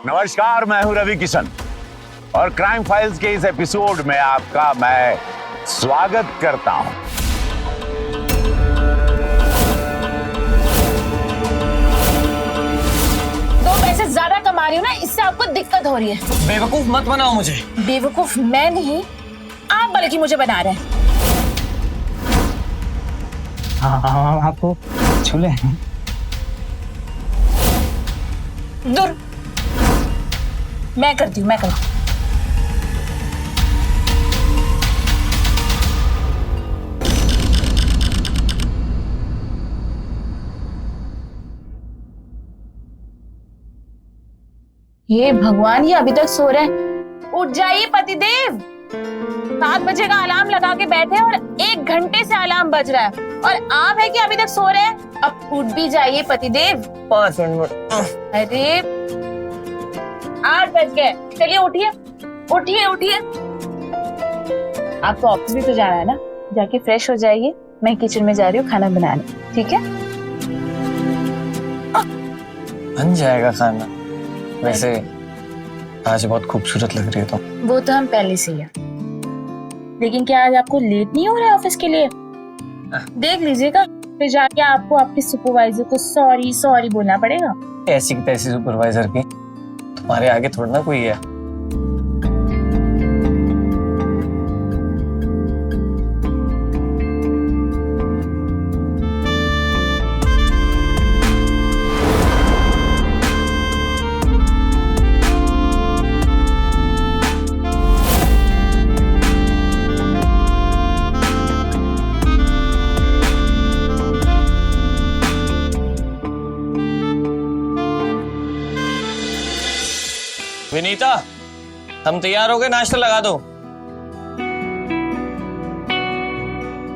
नमस्कार, मैं हूं रवि किशन और क्राइम फाइल्स के इस एपिसोड में आपका मैं स्वागत करता हूं। दो पैसे ज्यादा कमा रही हूँ ना, इससे आपको दिक्कत हो रही है। बेवकूफ मत बनाओ मुझे। बेवकूफ मैं नहीं, आप बल्कि मुझे बना रहे हैं। हाँ, आपको छूले हैं। दूर। मैं करती हूँ। ये भगवान, ये अभी तक सो रहे हैं। उठ जाइए पतिदेव। 7 बजे का अलार्म लगा के बैठे और 1 घंटे से अलार्म बज रहा है और आप है कि अभी तक सो रहे हैं। अब उठ भी जाइए पतिदेव। 5 मिनट। अरे 8 बज गए, चलिए उठिए। आपको ऑफिस भी तो जाना है ना, जाके फ्रेश हो जाइए। मैं किचन में जा रही हूँ खाना बनाने, ठीक है? बन जाएगा खाना। वैसे आज बहुत खूबसूरत लग रही है तुम। वो तो हम पहले से ही है, लेकिन क्या आज आपको लेट नहीं हो रहा है ऑफिस के लिए? देख लीजिएगा, फिर जाके आपको आपके सुपरवाइजर को सॉरी बोलना पड़ेगा। ऐसी की तैसी सुपरवाइजर की तुम्हारे आगे थोड़ा ना कोई है। विनीता, हम तैयार हो गए, नाश्ता लगा दो।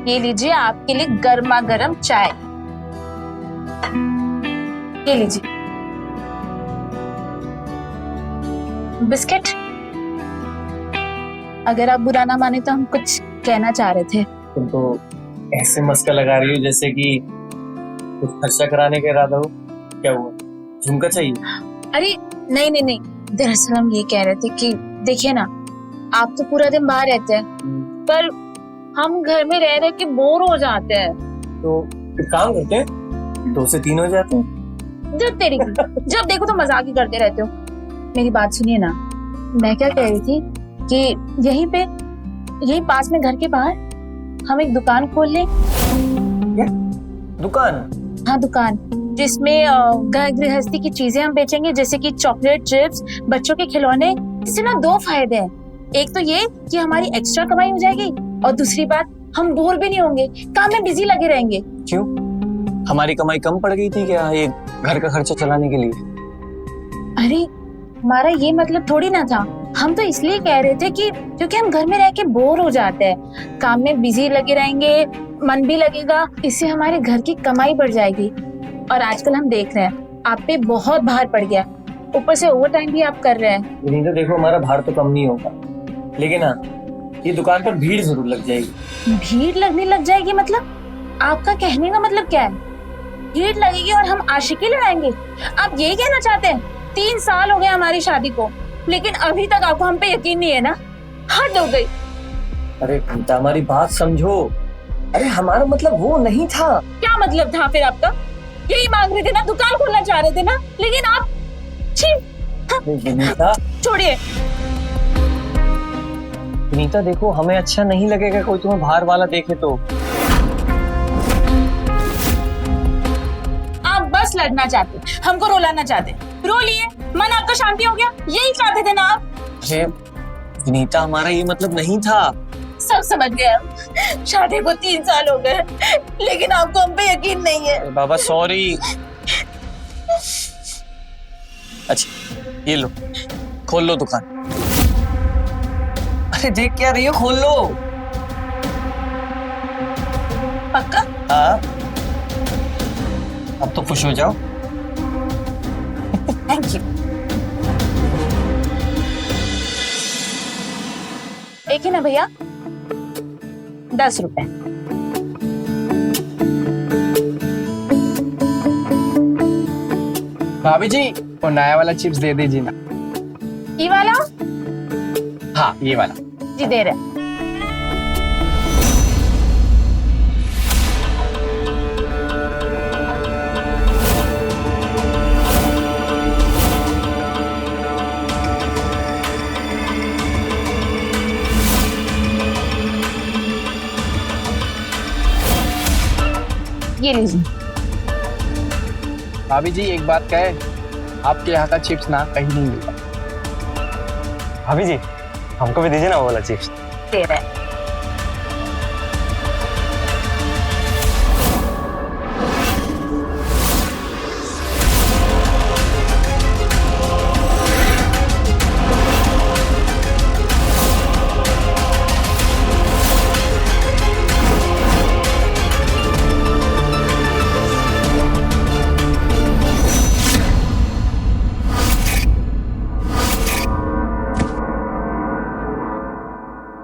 ये लीजिए आपके लिए गर्मा गर्म चाय। ये लीजिए बिस्किट। अगर आप बुरा ना माने तो हम कुछ कहना चाह रहे थे। तुम तो ऐसे मस्का लगा रही हो जैसे कि कुछ खर्चा कराने का इरादा हो। क्या हुआ, झुमका चाहिए? अरे नहीं, दरअसल हम ये कह रहे थे कि देखिए ना, आप तो पूरा दिन बाहर रहते हैं, पर हम घर में रह के बोर हो जाते हैं। तो एक काम करते हैं, 2 से 3 हो जाते हैं। जब देखो तो मजाक ही करते रहते हो। मेरी बात सुनिए ना, मैं क्या कह रही थी कि यहीं पास में घर के बाहर हम एक दुकान खोल लें। दुकान? हाँ, दुकान जिसमें घर गृहस्थी की चीजें हम बेचेंगे, जैसे कि चॉकलेट, चिप्स, बच्चों के खिलौने। इससे ना 2 फायदे हैं। एक तो ये कि हमारी एक्स्ट्रा कमाई हो जाएगी और दूसरी बात, हम बोर भी नहीं होंगे, काम में बिजी लगे रहेंगे। क्यों, हमारी कमाई कम पड़ गई थी क्या ये घर का खर्चा चलाने के लिए? अरे हमारा ये मतलब थोड़ी ना था। हम तो इसलिए कह रहे थे कि क्योंकि हम घर में रह के बोर हो जाते हैं, काम में बिजी लगे रहेंगे, मन भी लगेगा, इससे हमारे घर की कमाई बढ़ जाएगी। और आजकल हम देख रहे हैं आप पे बहुत भार पड़ गया, ऊपर से ओवर टाइम भी आप कर रहे हैं। विनीता देखो, हमारा भार तो कम नहीं होगा, लेकिन हाँ, ये दुकान पर भीड़ जरूर लग जाएगी। भीड़ लगने लग जाएगी मतलब? आपका कहने का मतलब क्या है? भीड़ लगेगी और हम आशिकी लड़ाएंगे? आप यही कहना चाहते हैं? 3 साल हो गए हमारी शादी को, लेकिन अभी तक आपको हम पे यकीन नहीं है ना? हद हो गई। अरे विनीता, हमारी बात समझो। अरे हमारा मतलब वो नहीं था। क्या मतलब था फिर आपका? यही मांग रहे थे ना, दुकान खोलना चाह रहे थे ना, लेकिन आप विनीता, छोड़िए। विनीता देखो, हमें अच्छा नहीं लगेगा कोई तुम्हें बाहर वाला देखे तो। आप बस लड़ना चाहते, हमको रुलाना चाहते। रो लिए, मन आपका शांति हो गया, यही चाहते थे ना आप? अरे विनीता, हमारा ये मतलब नहीं था। सब समझ गए। शादी को 3 साल हो गए, लेकिन आपको हम पे यकीन नहीं है। बाबा सॉरी। अच्छा ये लो, खोल लो दुकान। अरे देख क्या रही हो, खोल लो। पक्का? हाँ, अब तो खुश हो जाओ। Thank you. एक ही ना भैया, 10 रुपए। भाभी जी, वो नया वाला चिप्स दे दीजिए ना। ये वाला? हाँ ये वाला। जी दे रहे। ये लीजिए। भाभी जी एक बात कहे, आपके यहाँ का चिप्स ना कहीं नहीं मिलता। भाभी जी हमको भी दीजिए ना वो वाला चिप्स। दे रहे।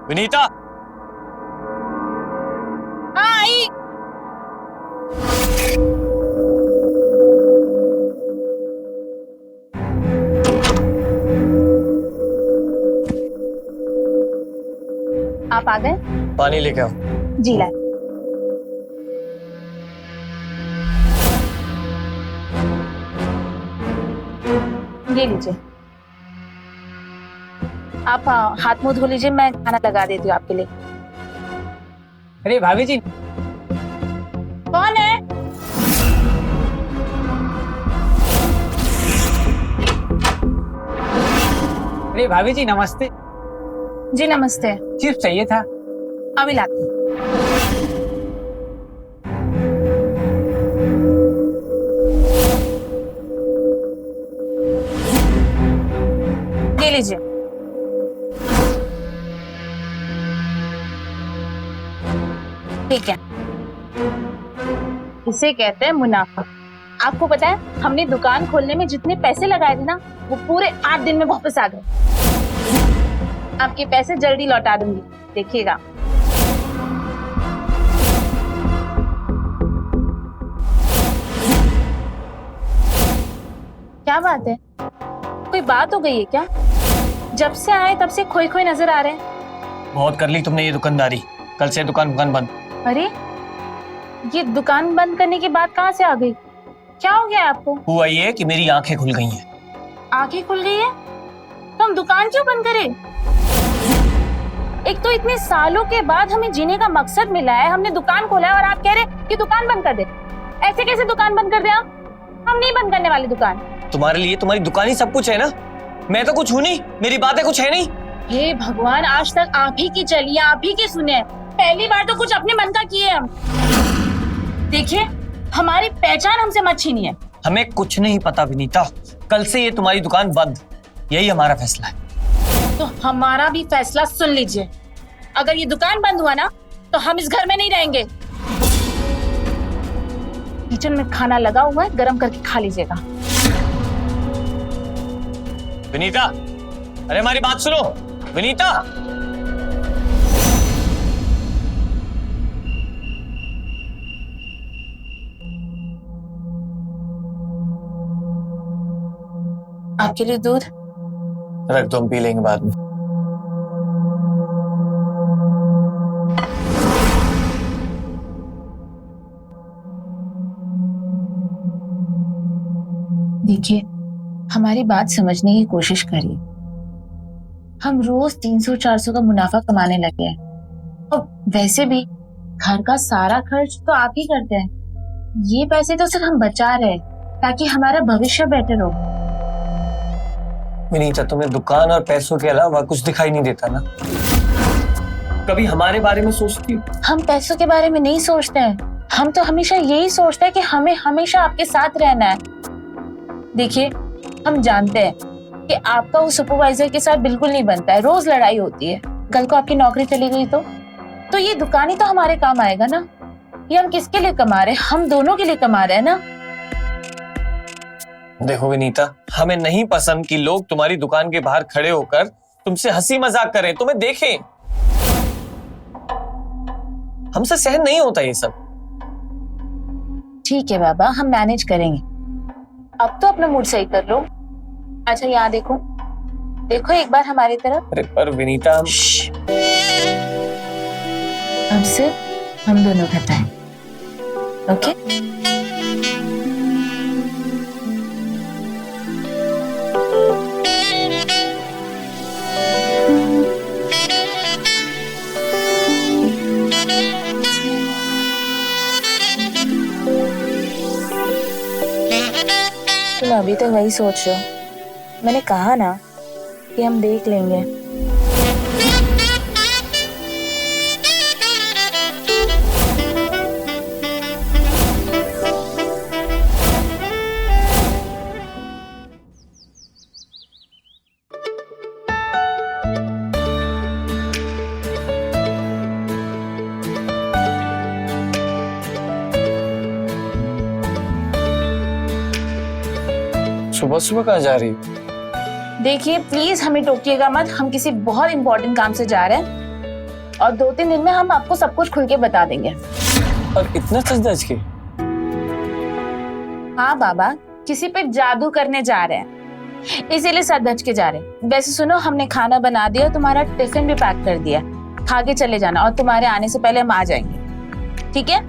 विनीता हाँ आई। आप आ गए? पानी लेके आओ। जी लाए। ये लीजिए। आप हाथ मुंह धो लीजिए, मैं खाना लगा देती हूँ आपके लिए। अरे भाभी जी कौन है? अरे भाभी जी नमस्ते। जी नमस्ते। चिप्स चाहिए था। अभी लाती हूँ। ये लीजिए। ठीक है, इसे कहते हैं मुनाफा। आपको पता है हमने दुकान खोलने में जितने पैसे लगाए थे ना, वो पूरे 8 दिन में वापस आ गए। आपके पैसे जल्दी लौटा दूंगी, देखिएगा। क्या बात है, कोई बात हो गई है क्या? जब से आए तब से खोए खोए नजर आ रहे हैं। बहुत कर ली तुमने ये दुकानदारी, कल से दुकान बंद। अरे ये दुकान बंद करने की बात कहाँ से आ गई? क्या हो गया आपको? हुआ ये कि मेरी आंखें खुल गई हैं। आंखें खुल गई है तो हम दुकान क्यों बंद करें? एक तो इतने सालों के बाद हमें जीने का मकसद मिला है, हमने दुकान खोला है और आप कह रहे कि दुकान बंद कर दे। ऐसे कैसे दुकान बंद कर दे आप? हम नहीं बंद करने वाले दुकान। तुम्हारे लिए तुम्हारी दुकान ही सब कुछ है ना, मैं तो कुछ हूँ नहीं, मेरी बातें कुछ है नहीं। हे भगवान, आज तक आप ही की चली, आप ही की सुने, पहली बार तो कुछ अपने मन का किए हम। देखिए हमारी पहचान हमसे मत छीनिए। हमें कुछ नहीं पता विनीता, कल से ये तुम्हारी दुकान बंद, यही हमारा फैसला है। तो हमारा भी फैसला सुन लीजिए, अगर ये दुकान बंद हुआ ना तो हम इस घर में नहीं रहेंगे। किचन में खाना लगा हुआ है, गरम करके खा लीजिएगा। विनीता, अरे हमारी बात सुनो विनीता। आपके लिए दूध? रख दो, हम पी लेंगे बाद में। देखिए हमारी बात समझने की कोशिश करिए। हम रोज 300-400 का मुनाफा कमाने लगे हैं और वैसे भी घर का सारा खर्च तो आप ही करते हैं। ये पैसे तो सिर्फ हम बचा रहे हैं ताकि हमारा भविष्य बेटर हो। विनीता, तुम्हें दुकान और पैसों के अलावा कुछ दिखाई नहीं देता ना? कभी हमारे बारे में सोचती हो? हम पैसों के बारे में नहीं सोचते हैं, हम तो हमेशा यही सोचते हैं कि हमें हमेशा आपके साथ रहना है। देखिए हम जानते हैं कि आपका उस सुपरवाइजर के साथ बिल्कुल नहीं बनता है, रोज लड़ाई होती है। कल को आपकी नौकरी चली गई तो ये दुकान ही तो हमारे काम आएगा ना। ये हम किसके लिए कमा रहे हैं? हम दोनों के लिए कमा रहे हैं ना। देखो विनीता, हमें नहीं पसंद कि लोग तुम्हारी दुकान के बाहर खड़े होकर तुमसे हंसी मजाक करें, तुम्हें देखें। हमसे सहन नहीं होता ये सब। ठीक है बाबा, हम मैनेज करेंगे। अब तो अपना मूड सही कर लो। अच्छा यहाँ देखो, देखो एक बार हमारी तरफ। अरे पर विनीता, अब सिर्फ हम दोनों का टाइम, ओके? तुम अभी तक वही सोच रहे हो। मैंने कहा ना कि हम देख लेंगे। सुबह सुबह कहाँ जा रही? देखिए प्लीज हमें टोकिएगा मत, हम किसी बहुत इंपॉर्टेंट काम से जा रहे हैं और 2-3 दिन में हम आपको सब कुछ खुल के बता देंगे। और इतना सच धज के? हाँ बाबा, किसी पे जादू करने जा रहे हैं, इसीलिए सच धज के जा रहे हैं। वैसे सुनो, हमने खाना बना दिया, तुम्हारा टिफिन भी पैक कर दिया, खा के चले जाना और तुम्हारे आने से पहले हम आ जाएंगे, ठीक है?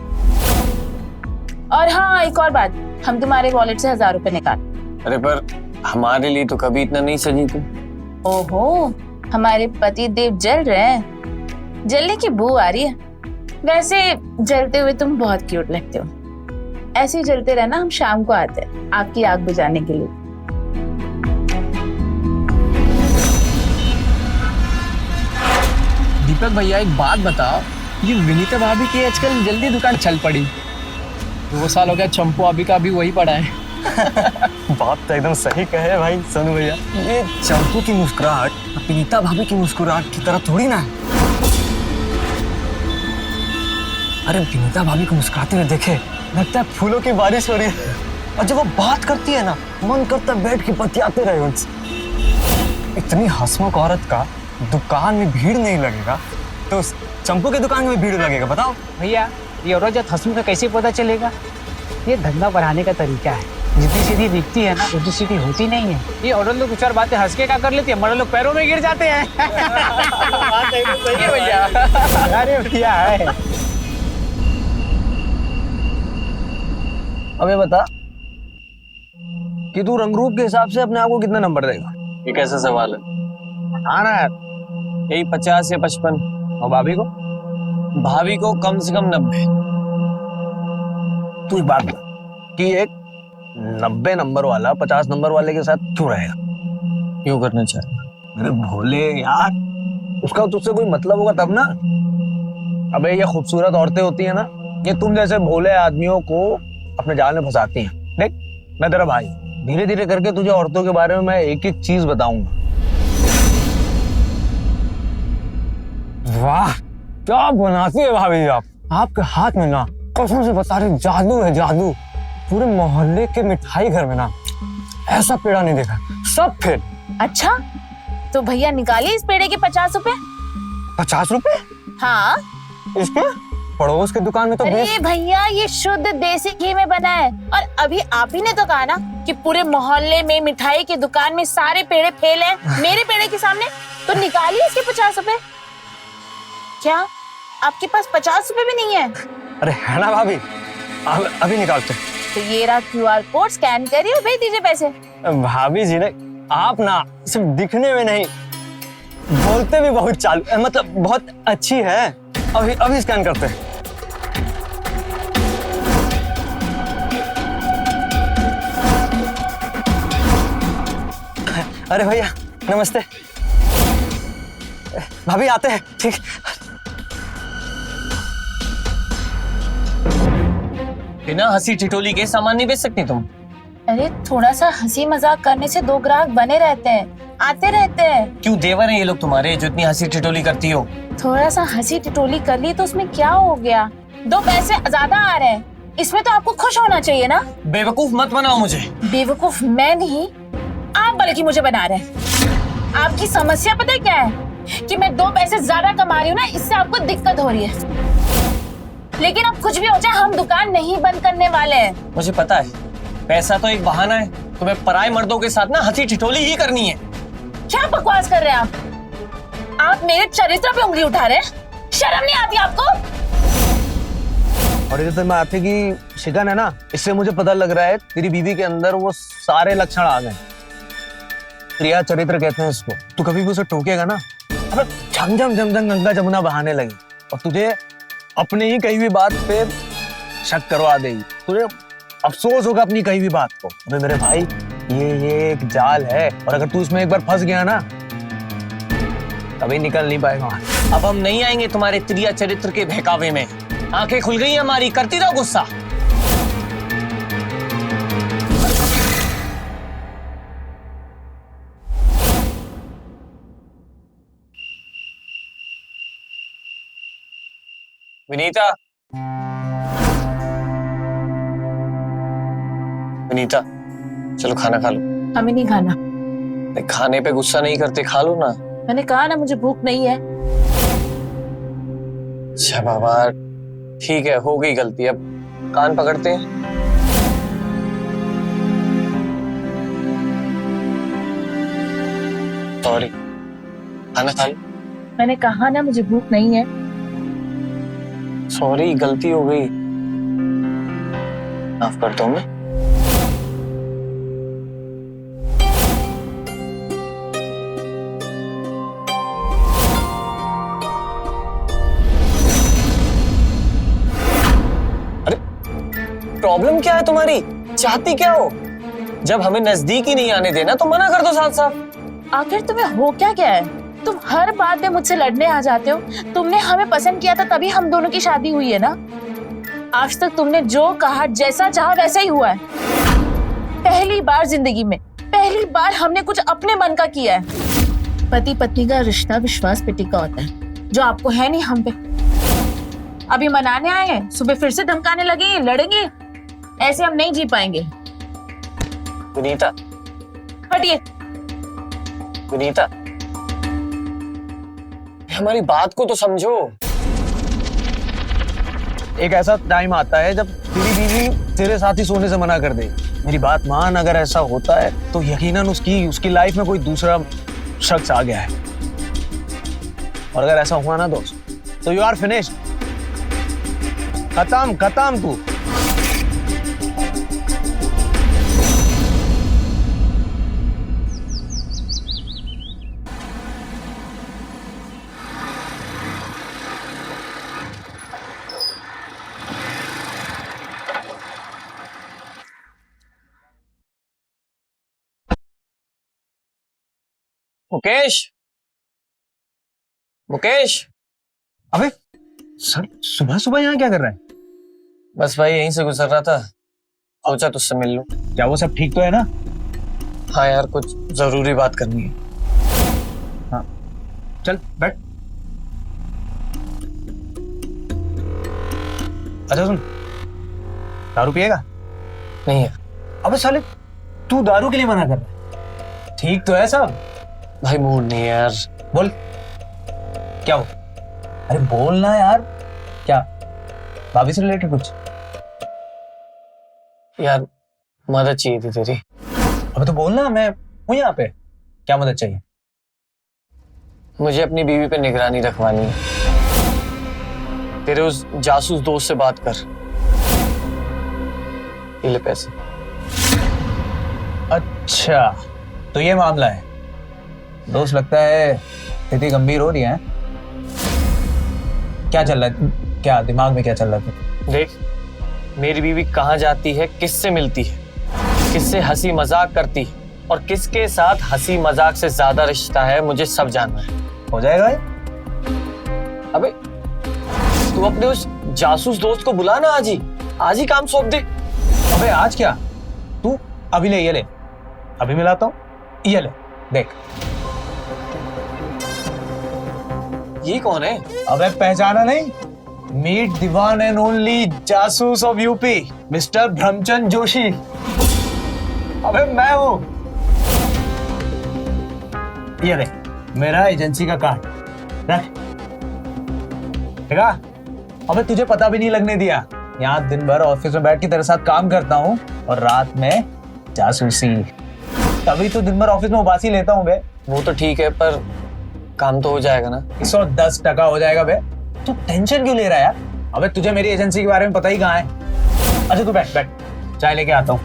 और हाँ एक और बात, हम तुम्हारे वॉलेट से 1000 रुपए निकाल। अरे पर हमारे लिए तो कभी इतना नहीं सजी थी। ओहो, हमारे पति देव जल रहे हैं, जलने की बू आ रही है। वैसे जलते हुए तुम बहुत क्यूट लगते हो, ऐसे ही जलते रहना, हम शाम को आते हैं आपकी आग बुझाने के लिए। दीपक भैया एक बात बताओ, ये विनीता भाभी की आजकल जल्दी दुकान चल पड़ी। 2 साल हो गया, चंपू अभी का अभी वही पड़ा है। बात तो एकदम सही कहे भाई सोनू भैया। ये चंपू की मुस्कुराहट विनीता भाभी की मुस्कुराहट की तरह थोड़ी ना है। अरे विनीता भाभी को मुस्कुराते हुए देखे लगता है फूलों की बारिश हो रही है, और जब वो बात करती है ना, मन करता है बैठ के बतियाते रहे उनसे। इतनी हंसमुख औरत का दुकान में भीड़ नहीं लगेगा तो चंपू के दुकान में भीड़ लगेगा, बताओ? भैया ये औरत हंसमुख का कैसे पता चलेगा? ये धंधा बढ़ाने का तरीका है। जितनी सीधी दिखती है ना उतनी सीधी होती नहीं है। ये औरत लोग कुछ और बातें हंस के क्या कर लेती है, मर्द लोग पैरों में गिर जाते हैं। बात एकदम सही है भैया। अरे भैया है। अबे बता कि तू रंग रूप के हिसाब से अपने आप को कितना नंबर देगा? ये कैसा सवाल है? हाँ ना यार। यही 50 या 55। और भाभी को? भाभी को कम से कम 90। तू एक बात बता कि एक 90 नंबर वाला 50 नंबर वाले के साथ क्यों रहेगा? क्यों करना चाहिए? अरे भोले यार, उसका तुझसे कोई मतलब होगा तब ना। अबे ये खूबसूरत औरतें होती है ना, ये तुम जैसे भोले आदमियों को अपने जाल में फंसाती हैं। देख मैं तेरा भाई, धीरे धीरे करके तुझे औरतों के बारे में मैं एक एक चीज बताऊंगा। वाह क्या बनाती है भाभी आप, आपके हाथ में ना कसम से बता रही जादू है, जादू। पूरे मोहल्ले के मिठाई घर में ना ऐसा पेड़ा नहीं देखा, सब फेल। अच्छा तो भैया निकालिए इस पेड़े के 50 रुपए। 50 रुपए? हाँ। इसके पड़ोस की दुकान में तो अरे भैया ये शुद्ध देसी घी में बना है, और अभी आप ही ने तो कहा ना कि पूरे मोहल्ले में मिठाई की दुकान में सारे पेड़े फेल हैं, मेरे पेड़े के सामने, तो निकालिए इसके 50 रुपए। क्या आपके पास 50 रुपए भी नहीं है? अरे है ना भाभी, अभी निकालते। तो ये रहा QR कोड, स्कैन करिए और भेज दीजिए पैसे। भाभी जी ने आप ना सिर्फ दिखने में नहीं बोलते भी बहुत चालू, मतलब बहुत अच्छी है। अभी स्कैन करते हैं। अरे भैया नमस्ते। भाभी आते हैं, ठीक। बिना हंसी ठिठोली के सामान नहीं बेच सकती तुम? अरे थोड़ा सा हंसी मजाक करने से 2 ग्राहक बने रहते हैं, आते रहते हैं। क्यों देवर हैं ये लोग तुम्हारे जो इतनी हंसी ठिठोली करती हो? थोड़ा सा हंसी टिटोली कर ली तो उसमें क्या हो गया? 2 पैसे ज्यादा आ रहे हैं, इसमें तो आपको खुश होना चाहिए ना। बेवकूफ मत बनाओ मुझे। बेवकूफ मैं नहीं, आप बल्कि मुझे बना रहे हैं। आपकी समस्या पता है क्या है? कि मैं 2 पैसे ज्यादा कमा रही हूँ ना, इससे आपको दिक्कत हो रही है। लेकिन अब कुछ भी हो जाए हम दुकान नहीं बंद करने वाले हैं। मुझे पता है पैसा तो एक बहाना है, तुम्हें पराए मर्दों के साथ ना हंसी ठिठोली ही करनी है। क्या बकवास कर रहे हैं आप मेरे चरित्र पे उंगली उठा रहे हैं? शर्म नहीं आती आपको? और इधर मैं आते की शिकन है ना, इससे मुझे पता लग रहा है तेरी बीवी के अंदर वो सारे लक्षण आ गए। प्रिया चरित्र कहते हैं इसको। तू कभी भी उसे टोकेगा ना, अबे झमझम झमझम गंगा जमुना बहाने लगी और तुझे अपने ही कही हुई बात पे शक करवा देगी। तुझे अफसोस होगा अपनी कही हुई बात को। अबे मेरे भाई, ये एक जाल है और अगर तू इसमें एक बार फंस गया ना, कभी निकल नहीं पाएगा। अब हम नहीं आएंगे तुम्हारे प्रिया चरित्र के बहकावे में। आंखें खुल गई हमारी, करती रहो गुस्सा। विनीता, विनीता, चलो खाना खा लो। हमें नहीं खाना। खाने पे गुस्सा नहीं करते, खा लो ना। मैंने कहा ना मुझे भूख नहीं है। अच्छा बाबा, ठीक है, हो गई गलती, अब कान पकड़ते हैं। सॉरी, खाना खा लो। मैंने कहा ना मुझे भूख नहीं है। सॉरी, गलती हो गई, माफ कर दो मैं। अरे प्रॉब्लम क्या है तुम्हारी? चाहती क्या हो? जब हमें नजदीक ही नहीं आने देना तो मना कर दो साथ साथ। आखिर तुम्हें हो क्या है? तुम हर बात में मुझसे लड़ने आ जाते हो। तुमने हमें पसंद किया था तभी हम दोनों की शादी हुई है ना। आज तक तुमने जो कहा, जैसा चाहा वैसा ही हुआ है। पहली बार जिंदगी में, पहली बार हमने कुछ अपने मन का किया है। पति पत्नी का रिश्ता विश्वास पे टिका होता है, जो आपको है नहीं हम पे। अभी मनाने आए हैं, सुबह फिर से धमकाने लगे, लड़ेंगे। ऐसे हम नहीं जी पाएंगे। विनीता, हटिए। विनीता, हमारी बात को तो समझो। एक ऐसा टाइम आता है जब तेरी बीवी तेरे साथ ही सोने से मना कर दे। मेरी बात मान, अगर ऐसा होता है तो यकीनन उसकी लाइफ में कोई दूसरा शख्स आ गया है। और अगर ऐसा हुआ ना दोस्त, तो यू आर फिनिश्ड। खत्म तू। मुकेश, मुकेश। अबे सर, सुबह सुबह यहाँ क्या कर रहा है? बस भाई यहीं से गुजर रहा था, सोचा तुझसे मिल लूं। क्या वो सब ठीक तो है ना? हाँ यार, कुछ जरूरी बात करनी है। हाँ चल बैठ। अच्छा सुन, दारू पिएगा? नहीं है अबे साले, तू दारू के लिए मना कर रहा है? ठीक तो है सब? भाई, मूड नहीं है यार। बोल क्या हो? अरे बोलना यार। क्या भाभी से रिलेटेड कुछ? यार मदद चाहिए थी तेरी। अबे तो बोलना, मैं हूं यहाँ पे। क्या मदद चाहिए? मुझे अपनी बीवी पे निगरानी रखवानी है। तेरे उस जासूस दोस्त से बात कर। ये ले पैसे। अच्छा तो ये मामला है। दोस्त, लगता है स्थिति गंभीर हो रही है। क्या चल रहा है? क्या दिमाग में क्या चल रहा है? देख, मेरी बीवी कहाँ जाती है, किससे मिलती है, किससे हंसी मजाक करती है और किसके साथ हंसी मजाक से ज्यादा रिश्ता है, मुझे सब जानना है। हो जाएगा ये? अबे तू अपने उस जासूस दोस्त को बुला ना, आज ही काम सौंप दे। अबे आज क्या? तू अभी ले, ये ले, अभी मिलाता हूँ। ये ले देख। ये कौन है? अबे पहचाना नहीं? Meet the one and only जासूस of UP, mister Brahmchand Joshi. अबे मैं हूं। ये ले मेरा एजेंसी का कार्ड रख। देखा? अबे तुझे पता भी नहीं लगने दिया। यहाँ दिन भर ऑफिस में बैठ के तेरे साथ काम करता हूँ और रात में जासूसी। तभी तो दिन भर ऑफिस में उबासी लेता हूँ बे। वो तो ठीक है, पर काम तो हो जाएगा ना? 110% हो जाएगा बे। तू टेंशन क्यों ले रहा है यार? अबे तुझे मेरी एजेंसी के बारे में पता ही कहाँ है। अच्छा तू बैठ बैठ, चाय लेके आता हूँ।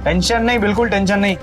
टेंशन नहीं, बिल्कुल टेंशन नहीं।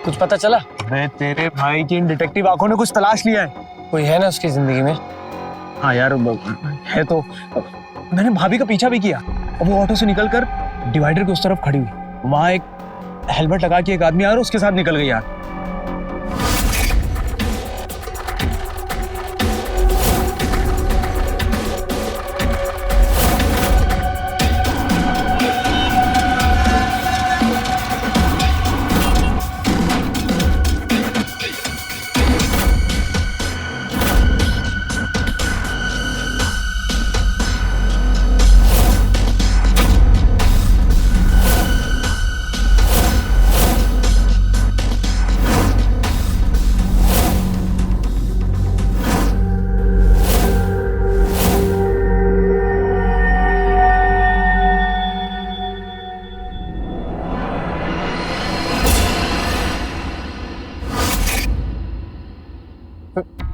कुछ पता चला? मैं तेरे भाई की इन डिटेक्टिव आंखों ने कुछ तलाश लिया है। कोई है ना उसकी जिंदगी में? हाँ यार है तो। मैंने भाभी का पीछा भी किया और वो ऑटो से निकलकर डिवाइडर के उस तरफ खड़ी हुई। वहां एक हेलमेट लगा के एक आदमी आया और उसके साथ निकल गई यार।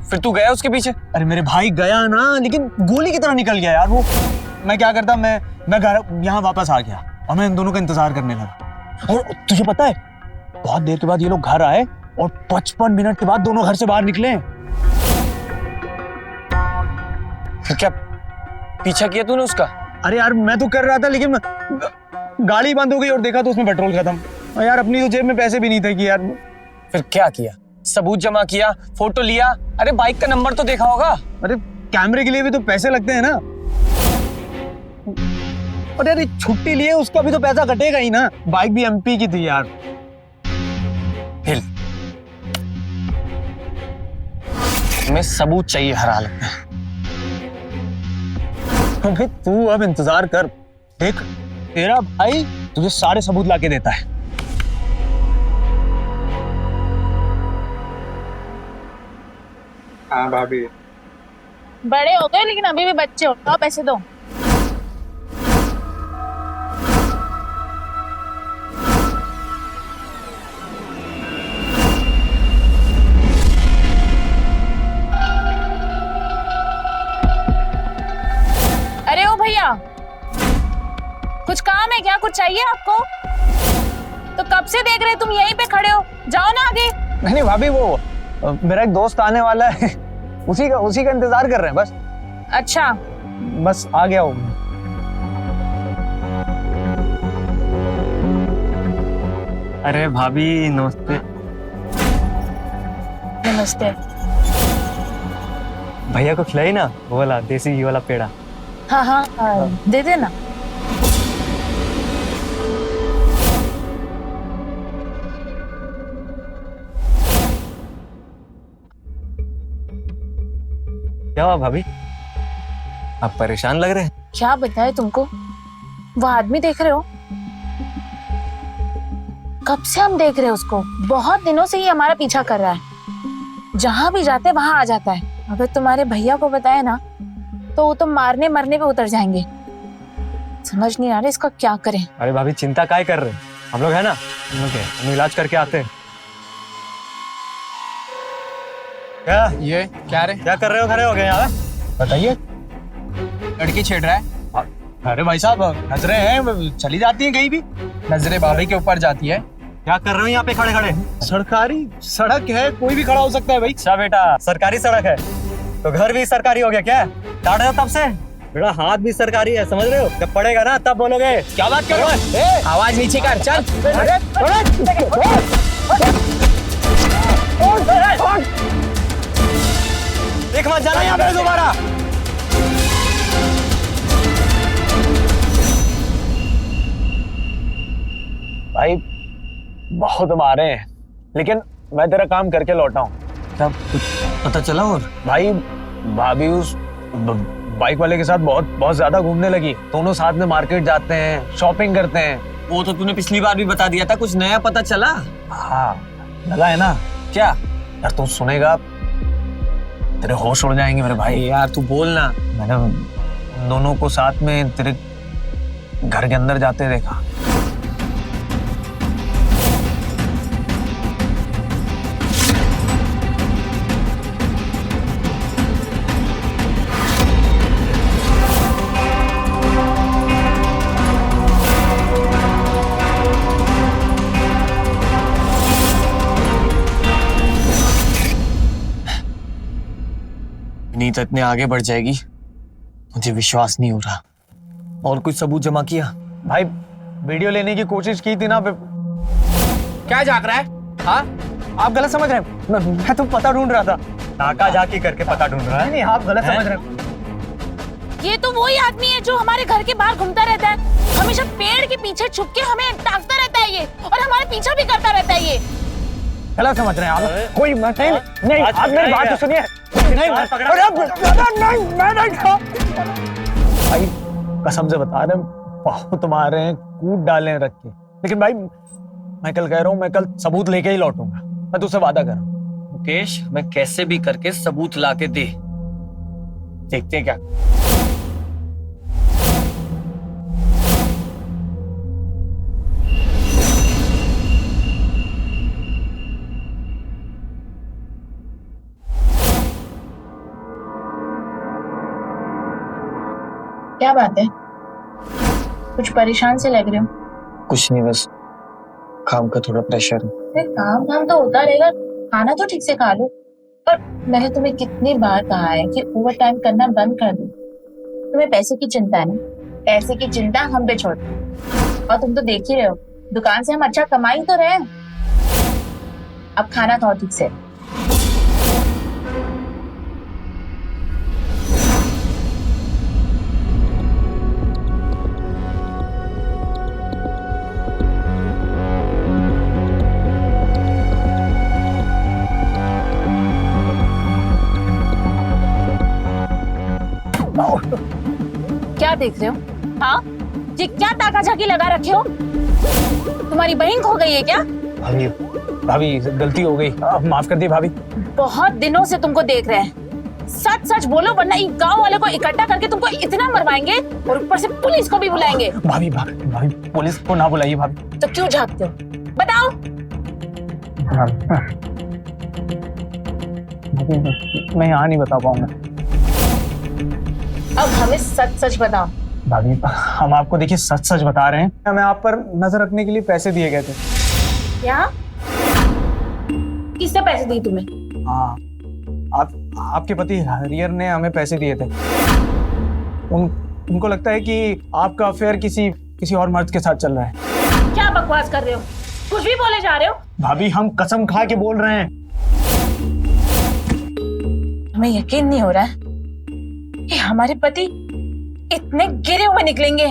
फिर तू गया उसके पीछे? अरे मेरे भाई गया ना, लेकिन गोली की तरह निकल गया यार वो। मैं क्या करता, मैं घर यहाँ वापस आ गया और मैं इन दोनों का इंतजार करने लगा। और तुझे पता है बहुत देर के बाद ये लोग घर आए और 55 मिनट के बाद दोनों घर से बाहर निकले। फिर क्या पीछा किया तूने उसका? अरे यार मैं तो कर रहा था, लेकिन गाड़ी बंद हो गई और देखा तो उसमें पेट्रोल खत्म। और यार अपनी तो जेब में पैसे भी नहीं थे कि यार। फिर क्या किया? सबूत जमा किया, फोटो लिया? अरे बाइक का नंबर तो देखा होगा। अरे कैमरे के लिए भी तो पैसे लगते हैं ना। और यार छुट्टी लिए उसका भी तो पैसा कटेगा ही ना। बाइक भी एमपी की थी यार। हिल, हमें सबूत चाहिए हर हालत में। अबे तू अब इंतजार कर, देख तेरा भाई तुझे सारे सबूत लाके देता है। हाँ भाभी। बड़े हो गए लेकिन अभी भी बच्चे हो। आप पैसे दो। अरे ओ भैया, कुछ काम है क्या? कुछ चाहिए आपको? तो कब से देख रहे तुम यहीं पे खड़े हो, जाओ ना आगे। नहीं भाभी, वो मेरा एक दोस्त आने वाला है, उसी का इंतजार कर रहे हैं बस। अच्छा, बस आ गया हूँ। अरे भाभी नमस्ते। नमस्ते। भैया को खिलाई ना वो वाला देसी घी वाला पेड़ा। हाँ हाँ, दे देना। क्या हुआ भाभी, आप परेशान लग रहे हैं? क्या बताए तुमको? वो आदमी देख रहे हो? कब से हम देख रहे हैं उसको। बहुत दिनों से ही हमारा पीछा कर रहा है। जहां भी जाते वहां आ जाता है। अगर तुम्हारे भैया को बताए ना तो वो तो मारने मरने पे उतर जाएंगे। समझ नहीं आ रहा इसका क्या करें। अरे भाभी चिंता काय कर रहे हैं, हम लोग है ना। ओके, हम इलाज करके आते हैं। क्या ये क्या रे? क्या कर रहे हो, खड़े हो गए यहाँ? बताइए। लड़की छेड़ रहा है। अरे भाई साहब, नजरें हैं, चली जाती हैं कहीं भी। नजरे भाभी के ऊपर जाती है। क्या कर रहे हो यहाँ पे खड़े खड़े? सरकारी सड़क है, कोई भी खड़ा हो सकता है भाई। अच्छा बेटा, सरकारी सड़क है तो घर भी सरकारी हो गया क्या? डांट रहे हो तब से? बेटा हाथ भी सरकारी है, समझ रहे हो? जब पड़ेगा ना तब बोलोगे। क्या बात कर रहे हो? आवाज नीचे कर, चल। देख मत जाना यहाँ पे दोबारा। भाई बहुत मारे हैं, लेकिन मैं तेरा काम करके लौटा हूँ। क्या कुछ पता चला? और भाई भाभी उस बाइक वाले के साथ बहुत ज्यादा घूमने लगी। दोनों साथ में मार्केट जाते हैं, शॉपिंग करते हैं। वो तो तूने पिछली बार भी बता दिया था, कुछ नया पता चला? हाँ लगा है ना। क्या? यार तू सुनेगा तेरे होश उड़ जाएंगे मेरे भाई। यार तू बोल ना। मैंने दोनों को साथ में तेरे घर के अंदर जाते देखा। नीत इतने आगे बढ़ जाएगी मुझे विश्वास नहीं हो रहा। और कुछ सबूत जमा किया? भाई वीडियो लेने की कोशिश की थी ना। क्या जाग रहा है? हाँ, आप गलत समझ रहे हैं। मैं तो पता ढूंढ रहा था। नाका जाकी करके पता ढूंढ रहा है। नहीं आप गलत समझ रहे हैं। ये तो वही आदमी है जो हमारे घर के बाहर घूमता रहता है। हमेशा पेड़ के पीछे छुप के हमें ताकता रहता है ये, और हमारे पीछा भी करता रहता है ये। गलत समझ रहे हैं आप। कोई नहीं, आप मेरी बात तो सुनिए। नहीं भाई कसम से बता रहे हैं, बहुत मारे हैं, कूद डाले हैं रख के। लेकिन भाई मैं कल कह रहा हूँ, मैं कल सबूत लेके ही लौटूंगा। मैं तुझसे वादा कर रहा हूँ। मुकेश, मैं कैसे भी करके सबूत ला के दे, देखते हैं क्या। क्या बात है, कुछ परेशान से लग रहे हो? कुछ नहीं, बस काम का थोड़ा प्रेशर है। फिर काम तो होता रहेगा, खाना तो ठीक से खा लो। और मैंने तुम्हें कितनी बार कहा है कि ओवर टाइम करना बंद कर दो। तुम्हें पैसे की चिंता है ना, पैसे की चिंता हम पे छोड़ दो। और तुम तो देख ही रहे हो, दुकान से हम अच्छा कमा ही तो रहे हैं। अब खाना खाओ ठीक से। क्या देख रहे हो? हाँ, ये क्या ताका झाकी लगा रखे हो? तुम्हारी बहन खो गई है क्या? भाभी भाभी गलती हो गई, माफ कर दी भाभी। बहुत दिनों से तुमको देख रहे हैं, सच सच बोलो वरना इस गांव वाले को इकट्ठा करके तुमको इतना मरवाएंगे और ऊपर से पुलिस को भी बुलाएंगे। भाभी भाभी पुलिस को ना बुलाइए भाभी। तो क्यों झाँकते हो, बताओ। मैं यहाँ नहीं बता पाऊंगा। अब हमें सच सच बताओ। भाभी हम आपको देखिए सच सच बता रहे हैं, हमें आप पर नजर रखने के लिए पैसे दिए गए थे। क्या? किसने पैसे दिए तुम्हें? हाँ, आपके पति हरियर ने हमें पैसे दिए थे। उनको लगता है कि आपका अफेयर किसी और मर्द के साथ चल रहा है। क्या बकवास कर रहे हो, कुछ भी बोले जा रहे हो। भाभी हम कसम खा के बोल रहे हैं। हमें यकीन नहीं हो रहा है कि हमारे पति इतने गिरे हुए निकलेंगे।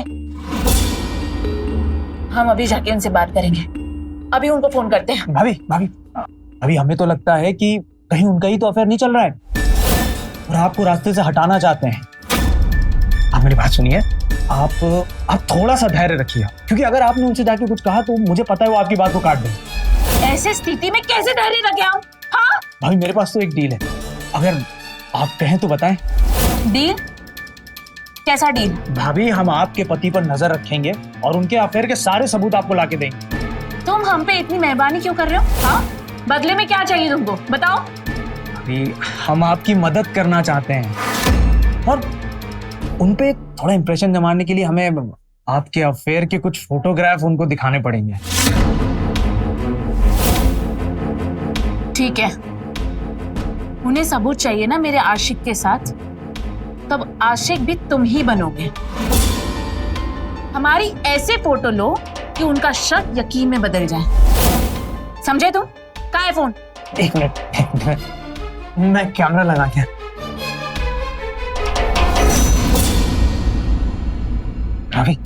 हम अभी जाके उनसे बात करेंगे, अभी उनको फोन करते हैं। भाभी हमें तो लगता है कि कहीं उनका ही तो अफेयर नहीं चल रहा है और आपको रास्ते से हटाना चाहते हैं। आप मेरी बात सुनिए, आप थोड़ा सा धैर्य रखिए, क्योंकि अगर आपने उनसे जाके कुछ कहा तो मुझे पता है वो आपकी बात को काट देंगे। ऐसे स्थिति में कैसे धैर्य रखे हम? हाँ भाभी मेरे पास तो एक डील है, अगर आप कहें तो बताएं। डील? कैसा डील? भाभी हम आपके पति पर नजर रखेंगे और उनके अफेयर के सारे सबूत आपको लाके देंगे। तुम हम पे इतनी मेहरबानी क्यों कर रहे हो? हाँ, बदले में क्या चाहिए तुमको, बताओ। अभी हम आपकी मदद करना चाहते हैं और उन पे थोड़ा इंप्रेशन जमाने के लिए हमें आपके अफेयर के कुछ फोटोग्राफ उनको दिखाने पड़ेंगे। ठीक है, उन्हें सबूत चाहिए ना मेरे आशिक के साथ, तब आशिक भी तुम ही बनोगे। हमारी ऐसे फोटो लो कि उनका शक यकीन में बदल जाए, समझे तुम? कहाँ है फोन? एक मिनट, मैं कैमरा लगा के। रवि,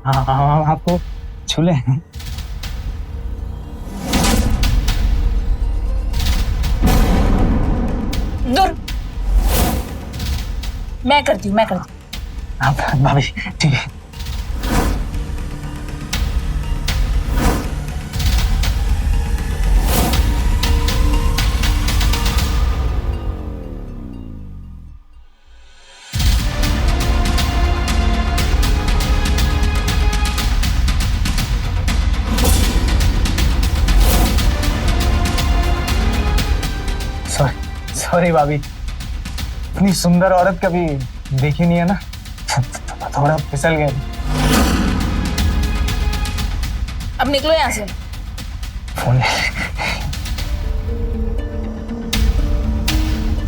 हाँ, आपको छूले हैं? दूर। मैं करती हूँ। आप भाभी, ठीक है। सॉरी भाभी, इतनी सुंदर औरत कभी देखी नहीं है ना, थोड़ा फिसल गए। अब निकलो यहाँ से। फोन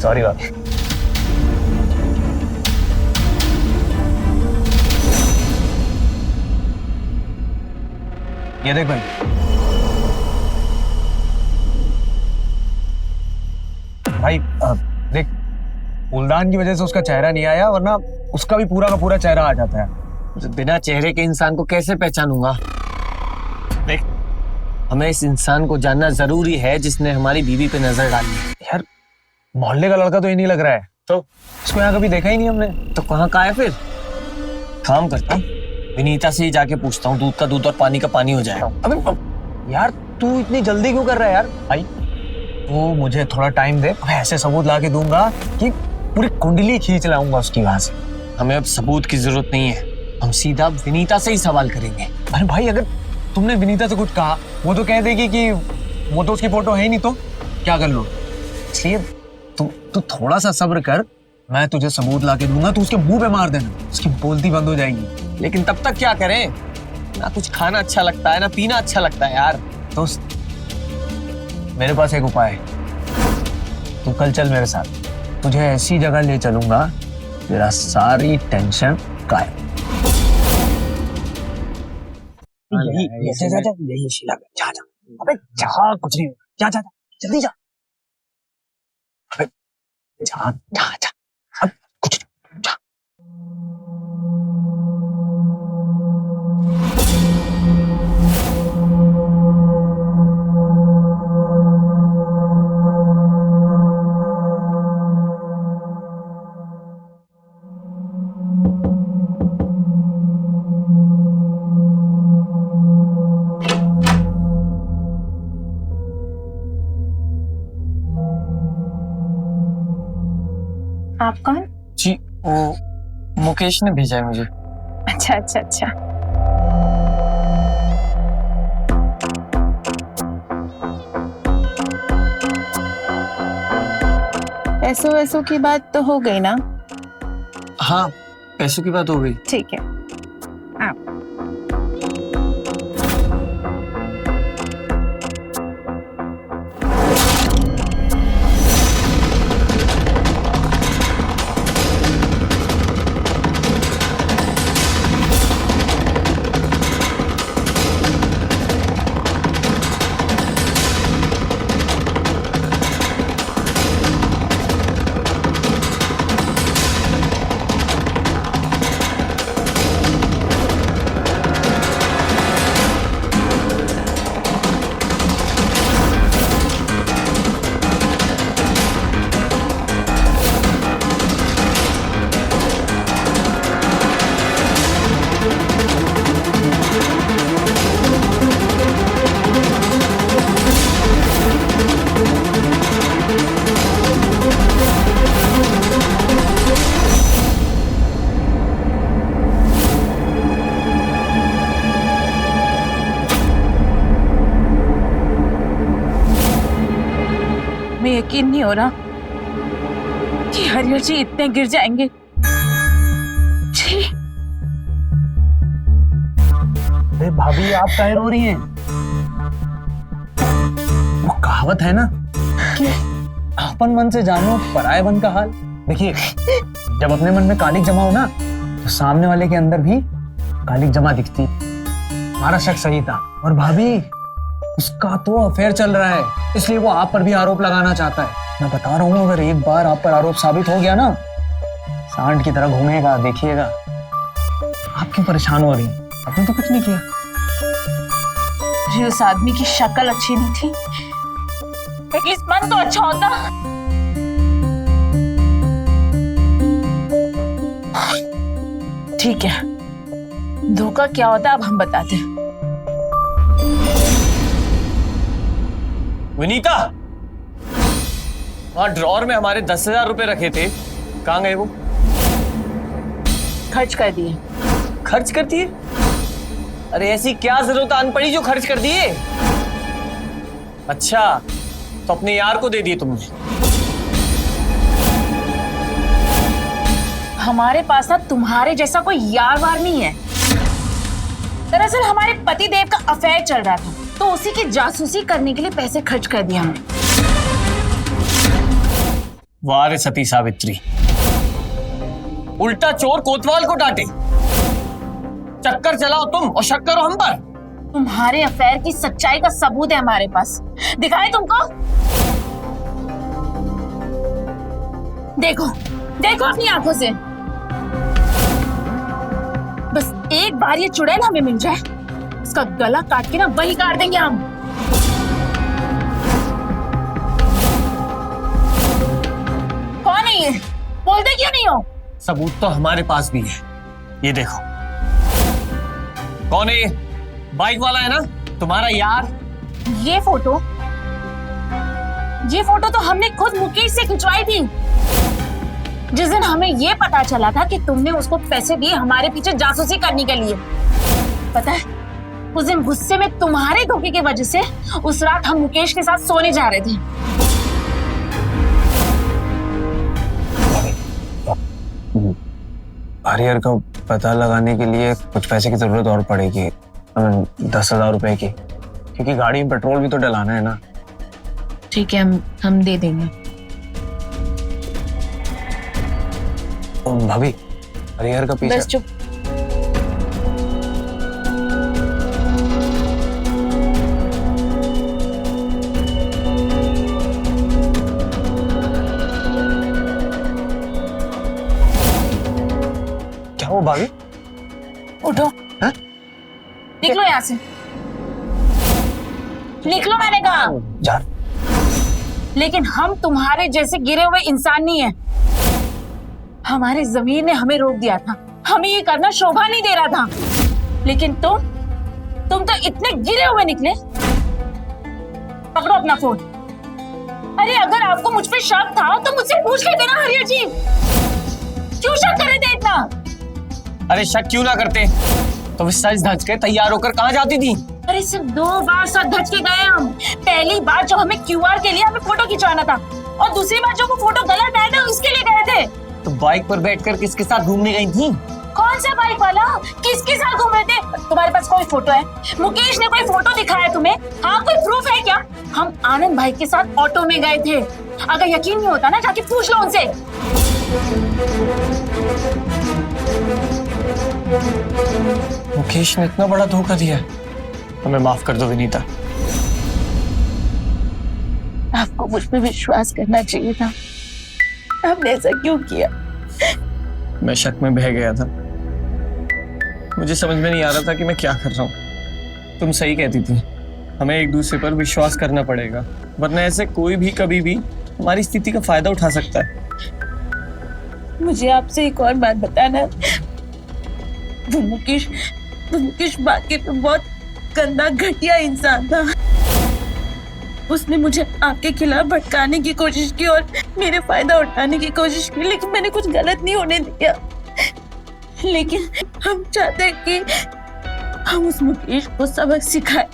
सॉरी भाभी। ये देख भाई, देख, फूलदान की वजह से उसका चेहरा नहीं आया, वरना उसका भी पूरा का पूरा चेहरा आ जाता है। बिना चेहरे के इंसान को कैसे पहचानूंगा? देख, हमें इस इंसान को जानना जरूरी है जिसने हमारी बीवी पे नजर डाली। यार, मोहल्ले का लड़का तो ये नहीं लग रहा है, तो इसको यहाँ कभी देखा ही नहीं हमने। तो कहाँ का है फिर? काम करता हूँ, विनीता से ही जाके पूछता हूँ, दूध का दूध और पानी का पानी हो जाए। अबे यार, तू इतनी जल्दी क्यों कर रहा है यार? भाई, तो मुझे थोड़ा टाइम दे, मैं ऐसे सबूत ला के दूंगा कि पूरी कुंडली खींच लाऊंगा उसकी वहां से। हमें अब सबूत की जरूरत नहीं है, हम सीधा विनीता से ही सवाल करेंगे। अरे भाई, अगर तुमने विनीता से कुछ कहा, वो तो कह देगी कि वो तो उसकी फोटो है ही नहीं, तो क्या कर लो। इसलिए तू थोड़ा सा सब्र कर, मैं तुझे सबूत ला के दूंगा, तू उसके मुंह पे मार देना, उसकी बोलती बंद हो जाएगी। लेकिन तब तक क्या करें? ना कुछ खाना अच्छा लगता है, ना पीना अच्छा लगता है यार। दोस्त, मेरे पास एक उपाय है, तू कल चल मेरे साथ, तुझे ऐसी जगह ले चलूंगा, तेरा सारी टेंशन गायब। यही शीला, जा। अबे जा, कुछ नहीं, जा जल्दी जा। अबे जा, अब कुछ नहीं, जा। आप कौन? जी, वो मुकेश ने भेजा है मुझे। अच्छा। पैसों की बात तो हो गई ना? हाँ, पैसों की बात हो गई। ठीक है, यकीन नहीं हो रहा कि हरिहर जी इतने गिर जाएंगे। जी अरे भाभी आप काहे रो रही हैं? वो कहावत है ना कि अपन मन से जानो पराये मन का हाल। देखिए जब अपने मन में कालिक जमा हो ना तो सामने वाले के अंदर भी कालिक जमा दिखती। हमारा शक सही था। और भाभी उसका तो अफेयर चल रहा है, इसलिए वो आप पर भी आरोप लगाना चाहता है। मैं बता रहा हूँ अगर एक बार आप पर आरोप साबित हो गया ना, सांड की तरह घूमेगा, देखिएगा। आप क्यों परेशान हो रही हैं? आपने तो कुछ नहीं किया। जी उस आदमी की शक्ल अच्छी नहीं थी, एटलीस्ट मन तो अच्छा होता। ठीक है, धोखा क्या होता है अब हम बताते हैं। विनीता, वहां ड्रॉर में हमारे 10,000 रुपए रखे थे, कहाँ गए वो? खर्च कर दिए। खर्च कर दिए? अरे ऐसी क्या जरूरत आन पड़ी जो खर्च कर दिए? अच्छा, तो अपने यार को दे दिए तुमने? हमारे पास ना तुम्हारे जैसा कोई यार वार नहीं है। दरअसल हमारे पति देव का अफेयर चल रहा था, तो उसी की जासूसी करने के लिए पैसे खर्च कर दिए हमने। वाह रे सती सावित्री, उल्टा चोर कोतवाल को डांटे। चक्कर चलाओ तुम और शक करो हम पर। तुम्हारे अफेयर की सच्चाई का सबूत है हमारे पास, दिखाए तुमको? देखो देखो अपनी आंखों से। बस एक बार ये चुड़ैल हमें मिल जाए, इसका गला काट के ना वही काट देंगे हम। कौन है ये? बोलते क्यों नहीं हो? सबूत तो हमारे पास भी है, ये देखो। कौन है ये? बाइक वाला है ना, तुम्हारा यार? ये फोटो तो हमने खुद मुकेश से खिंचवाई थी। जिस दिन हमें ये पता चला था कि तुमने उसको पैसे दिए हमारे पीछे जासूसी करने के लिए, पता है उस दिन गुस्से में तुम्हारे धोखे की वजह से उस रात हम मुकेश के साथ सोने जा रहे थे। हरिहर का पता लगाने के लिए कुछ पैसे की जरूरत और पड़ेगी, 10,000 रुपए की, क्योंकि गाड़ी में पेट्रोल भी तो डलाना है ना। ठीक है, हम दे देंगे। भाभी, हरिहर का पीछे। बस चुप। क्या हो भाभी? उठो। हाँ? निकलो यहाँ से, निकलो मैंने कहा। जा। लेकिन हम तुम्हारे जैसे गिरे हुए इंसान नहीं है। हमारे जमीर ने हमें रोक दिया था, हमें ये करना शोभा नहीं दे रहा था, लेकिन तुम तो इतने गिरे हुए निकले। पकड़ो अपना फोन। अरे अगर आपको मुझ पे शक था तो मुझसे पूछ लेते ना हरिहर जी, क्यों शक कर रहे थे इतना? अरे शक क्यों ना करते, तो सच धज के तैयार होकर कहाँ जाती थी? अरे सिर्फ 2 बार सच धज के गए हम। पहली बार जो हमें क्यूआर के लिए हमें फोटो खिंचवाना था, और दूसरी बार जो वो फोटो गलत आया था उसके लिए गए थे। तो बाइक पर बैठकर किसके साथ घूमने गई थी? कौन सा बाइक वाला? किसके साथ घूम रहे थे? तुम्हारे पास कोई फोटो है? मुकेश ने कोई फोटो दिखाया तुम्हें? हाँ, कोई प्रूफ है क्या? हम आनंद भाई के साथ ऑटो में गए थे। अगर यकीन नहीं होता ना, जाके पूछ लो उनसे। मुकेश ने इतना बड़ा धोखा दिया, हमें माफ कर दो विनीता। आपको मुझ पे विश्वास करना चाहिए था, आपने ऐसा क्यों किया? मैं शक में बह गया था, मुझे समझ में नहीं आ रहा था कि मैं क्या कर रहा हूँ। तुम सही कहती थी, हमें एक दूसरे पर विश्वास करना पड़ेगा, वरना ऐसे कोई भी कभी भी हमारी स्थिति का फायदा उठा सकता है। मुझे आपसे एक और बात बताना, वो मुकेश बाकी पे बहुत गंदा घटिया इंसान था। उसने मुझे आपके खिलाफ भटकाने की कोशिश की और मेरे फायदा उठाने की कोशिश की, लेकिन मैंने कुछ गलत नहीं होने दिया। लेकिन हम चाहते हैं कि हम उस मुकेश को सबक सिखाएं,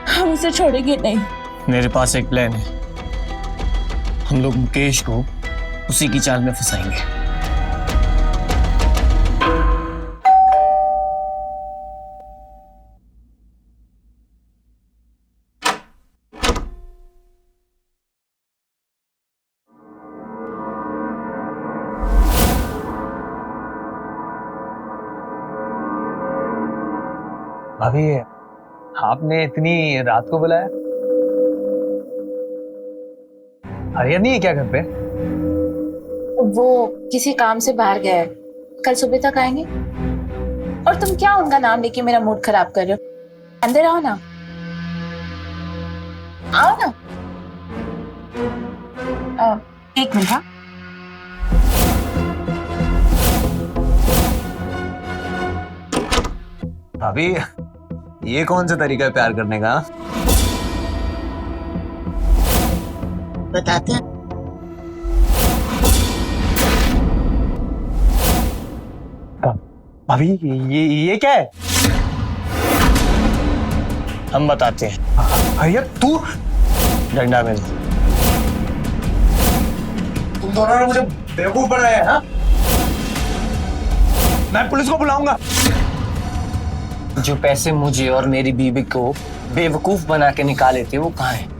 हम उसे छोड़ेंगे नहीं। मेरे पास एक प्लान है, हम लोग मुकेश को उसी की चाल में फंसाएंगे। भाभी, आपने इतनी रात को बुलाया? आर्यन नहीं है क्या घर पे? वो किसी काम से बाहर गया है, कल सुबह तक आएंगे। और तुम क्या उनका नाम लेके मेरा मूड खराब कर रहे हो? अंदर आओ ना, आओ ना। एक मिनट। हाँ, भाभी, ये कौन सा तरीका है प्यार करने का? बताते हैं। भाभी, ये क्या है? हम बताते हैं। भैया तू डंडा मिल। तुम दोनों ने मुझे बेवकूफ बनाया है, हाँ? मैं पुलिस को बुलाऊंगा। जो पैसे मुझे और मेरी बीवी को बेवकूफ बना के निकाले थे वो कहाँ हैं?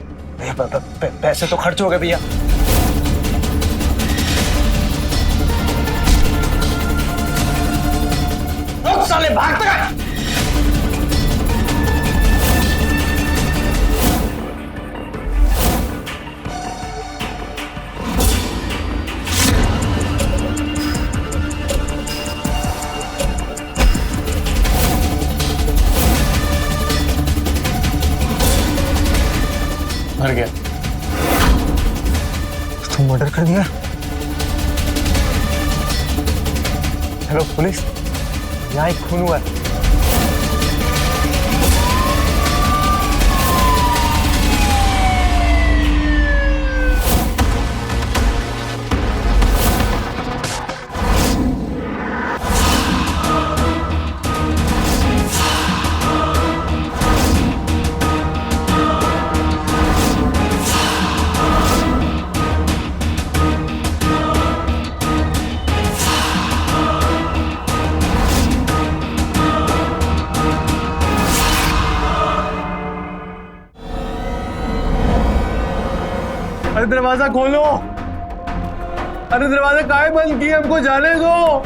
पैसे तो खर्च हो गए भैया। साले भागते गए। मर गया। तुम मर्डर कर दिया? हेलो पुलिस, यहाँ एक खून हुआ है। अरे दरवाजा खोलो! अरे दरवाजा काहे बंद किए? हमको जाने दो।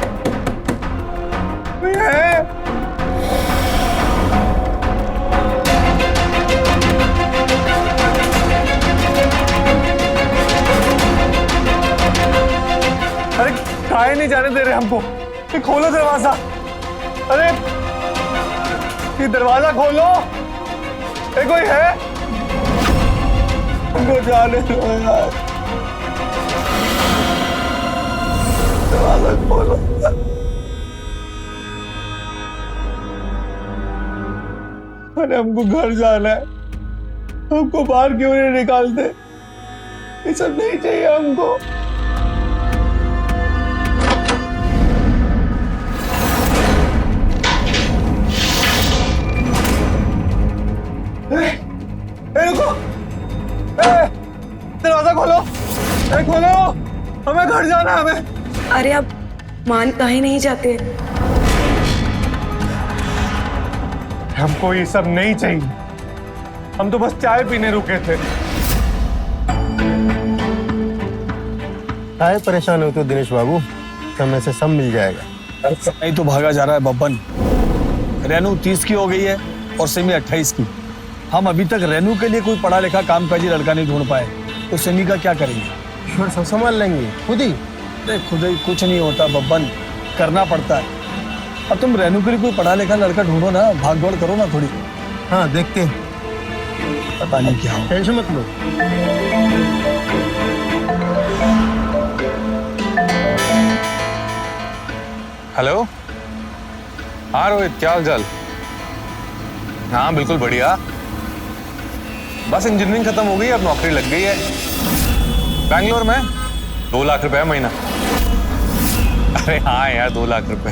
कोई है? अरे काहे नहीं जाने दे रहे हमको? ये खोलो दरवाजा। अरे ये दरवाजा खोलो। ये कोई है? हमको जाने दो यार। दरवाजा खोलो। अरे हमको घर जाना है, हमको बाहर क्यों नहीं निकालते? ये सब नहीं चाहिए हमको। रुको, दरवाजा खोलो, खोलो, हमें घर जाना है हमें। अरे आप मान काहे नहीं जाते? हमको ये सब नहीं चाहिए, हम तो बस चाय पीने रुके थे। काहे परेशान होते हो दिनेश बाबू? समय से सब मिल जाएगा। नहीं तो भागा जा रहा है बब्बन। रेनू 30 की हो गई है और सिमी 28 की। हम अभी तक रेनू के लिए कोई पढ़ा लिखा कामकाजी लड़का नहीं ढूंढ पाए, तो सिमी का क्या करेंगे? ईश्वर सब संभाल लेंगे खुद ही। खुद ही कुछ नहीं होता बब्बन, करना पड़ता है। अब तुम रेनू के लिए कोई पढ़ा लिखा लड़का ढूंढो ना, भाग दौड़ करो ना थोड़ी। हाँ देखते हैं, पता नहीं क्या हो। टेंशन मत लो। हेलो, हाँ रोहित, क्या हाल चाल? हाँ बिल्कुल बढ़िया। बस इंजीनियरिंग खत्म हो गई, अब नौकरी लग गई है बैंगलोर में। 2 लाख रुपए महीना। अरे हाँ यार, 2 लाख रुपए।